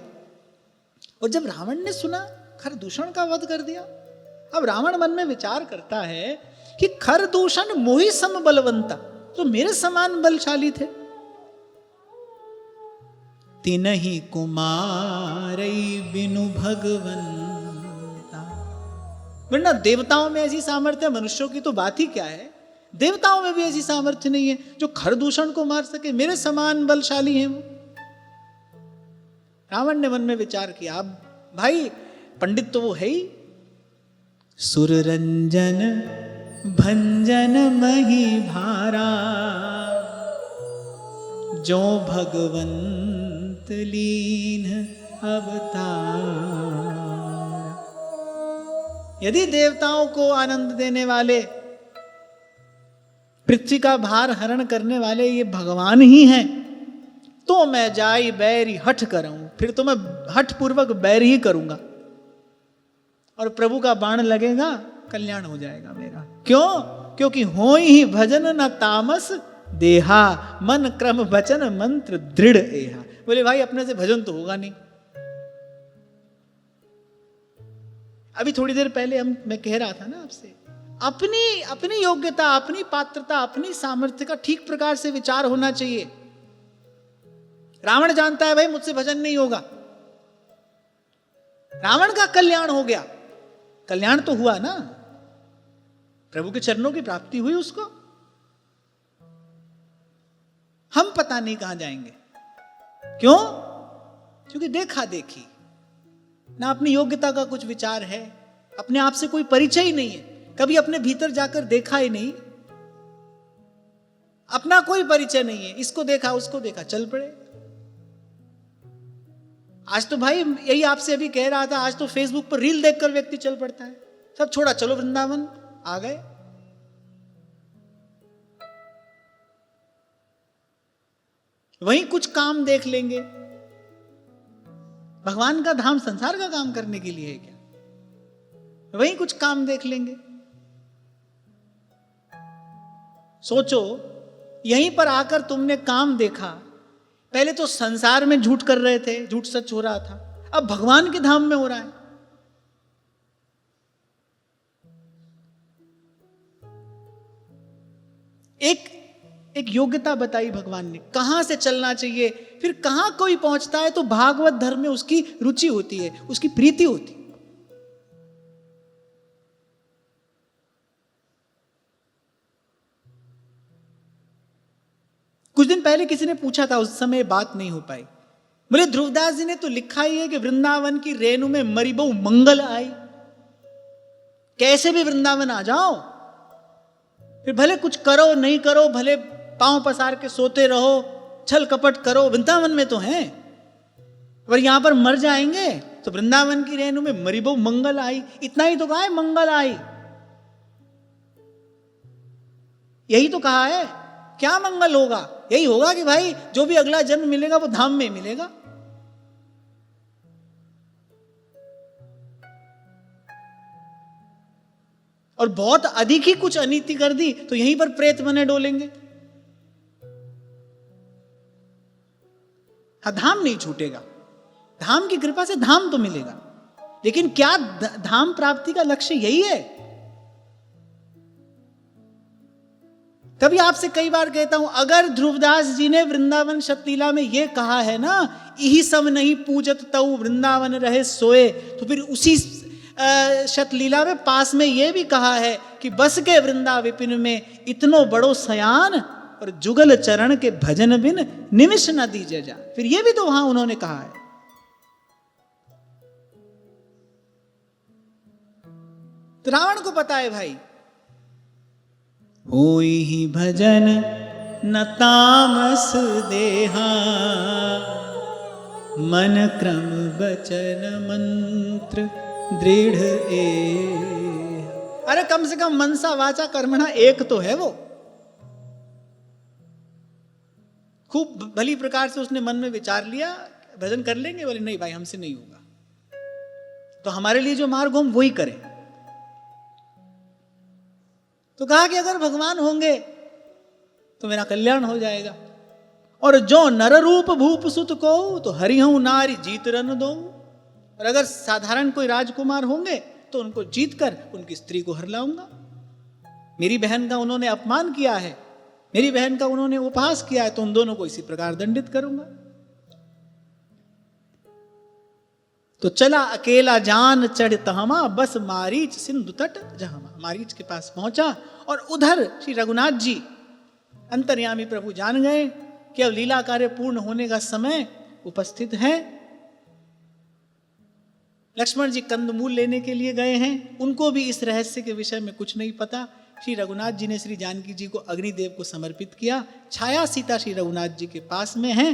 और जब रावण ने सुना, खरदूषण का वध कर दिया। अब रावण मन में विचार करता है कि खरदूषण मोहि सम बलवंता, तो मेरे समान बलशाली थे। तिनहि कुमारई बिनु भगवंता। वरना देवताओं में ऐसी सामर्थ्य, मनुष्यों की तो बात ही क्या है, देवताओं में भी ऐसी सामर्थ्य नहीं है जो खरदूषण को मार सके, मेरे समान बलशाली हैं वो। रावण ने मन में विचार किया, अब भाई पंडित तो वो है ही, सुर रंजन भंजन मही भारा, जो भगवंत लीन अवतार। यदि देवताओं को आनंद देने वाले, पृथ्वी का भार हरण करने वाले ये भगवान ही हैं, तो मैं जाई बैरी हठ करूं, फिर तो मैं हठ पूर्वक बैर ही करूंगा, और प्रभु का बाण लगेगा, कल्याण हो जाएगा मेरा। क्यों? क्योंकि होई ही भजन न तामस देहा, मन क्रम वचन मंत्र दृढ़ एहा। बोले भाई अपने से भजन तो होगा नहीं। अभी थोड़ी देर पहले मैं कह रहा था ना आपसे, अपनी योग्यता, अपनी पात्रता, अपनी सामर्थ्य का ठीक प्रकार से विचार होना चाहिए। रावण जानता है भाई मुझसे भजन नहीं होगा, रावण का कल्याण हो गया, कल्याण तो हुआ ना, प्रभु के चरणों की प्राप्ति हुई उसको। हम पता नहीं कहां जाएंगे। क्यों? क्योंकि देखा देखी ना, अपनी योग्यता का कुछ विचार है, अपने आप से कोई परिचय ही नहीं है, कभी अपने भीतर जाकर देखा ही नहीं, अपना कोई परिचय नहीं है, इसको देखा उसको देखा चल पड़े। आज तो भाई यही आपसे अभी कह रहा था, आज तो फेसबुक पर रील देखकर व्यक्ति चल पड़ता है, सब छोड़ा चलो वृंदावन आ गए। वहीं कुछ काम देख लेंगे। भगवान का धाम संसार का काम करने के लिए है क्या? वहीं कुछ काम देख लेंगे। सोचो, यहीं पर आकर तुमने काम देखा, पहले तो संसार में झूठ कर रहे थे, झूठ सच हो रहा था, अब भगवान के धाम में हो रहा है। एक योग्यता बताई भगवान ने, कहां से चलना चाहिए, फिर कहां कोई पहुंचता है तो भागवत धर्म में उसकी रुचि होती है, उसकी प्रीति होती है। कुछ दिन पहले किसी ने पूछा था, उस समय बात नहीं हो पाई। बोले ध्रुवदास जी ने तो लिखा ही है कि वृंदावन की रेणु में मरी बहु मंगल आई। कैसे भी वृंदावन आ जाओ, फिर भले कुछ करो नहीं करो, भले पांव पसार के सोते रहो, छल कपट करो, वृंदावन में तो हैं। अगर यहां पर मर जाएंगे तो वृंदावन की रेणु में मरी बहु मंगल आई। इतना ही तो कहा है, मंगल आई। यही तो कहा है। क्या मंगल होगा? यही होगा कि भाई जो भी अगला जन्म मिलेगा वो धाम में मिलेगा। और बहुत अधिक ही कुछ अनीति कर दी तो यहीं पर प्रेत बने डोलेंगे। हाँ, धाम नहीं छूटेगा, धाम की कृपा से धाम तो मिलेगा, लेकिन क्या धाम प्राप्ति का लक्ष्य यही है? तभी आपसे कई बार कहता हूं, अगर ध्रुवदास जी ने वृंदावन शतलीला में यह कहा है ना, यही सब नहीं पूजत तऊ वृंदावन रहे सोए, तो फिर उसी शतलीला में पास में यह भी कहा है कि बस के वृंदा विपिन में इतनो बड़ो सयान और जुगल चरण के भजन बिन निमिष न दीजे जा। फिर यह भी तो वहां उन्होंने कहा है। तो रावण को पता है भाई, होई ही भजन न तामस देहा, मन क्रम बचन मंत्र दृढ़ ए। अरे कम से कम मनसा वाचा कर्मणा एक तो है वो। खूब भली प्रकार से उसने मन में विचार लिया, भजन कर लेंगे। बोले नहीं भाई, हमसे नहीं होगा, तो हमारे लिए जो मार्ग हम वही करें। तो कहा कि अगर भगवान होंगे तो मेरा कल्याण हो जाएगा। और जो नर रूप भूप सुत को, तो हरिहूं नारी जीत रन दो। और अगर साधारण कोई राजकुमार होंगे तो उनको जीत कर उनकी स्त्री को हर लाऊंगा। मेरी बहन का उन्होंने अपमान किया है, मेरी बहन का उन्होंने उपहास किया है, तो उन दोनों को इसी प्रकार दंडित करूंगा। तो चला अकेला जान चढ़ तहमा, बस मारीच सिंधु तट जहां। मारीच के पास पहुंचा और उधर श्री रघुनाथ जी अंतर्यामी प्रभु जान गए कि अब लीला कार्य पूर्ण होने का समय उपस्थित है। लक्ष्मण जी कंदमूल लेने के लिए गए हैं, उनको भी इस रहस्य के विषय में कुछ नहीं पता। श्री रघुनाथ जी ने श्री जानकी जी को अग्निदेव को समर्पित किया। छाया सीता श्री रघुनाथ जी के पास में है।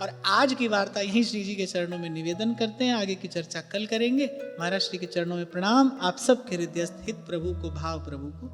और आज की वार्ता यहीं श्री जी के चरणों में निवेदन करते हैं, आगे की चर्चा कल करेंगे। महाराज श्री के चरणों में प्रणाम। आप सब के हृदयस्थ हित प्रभु को, भाव प्रभु को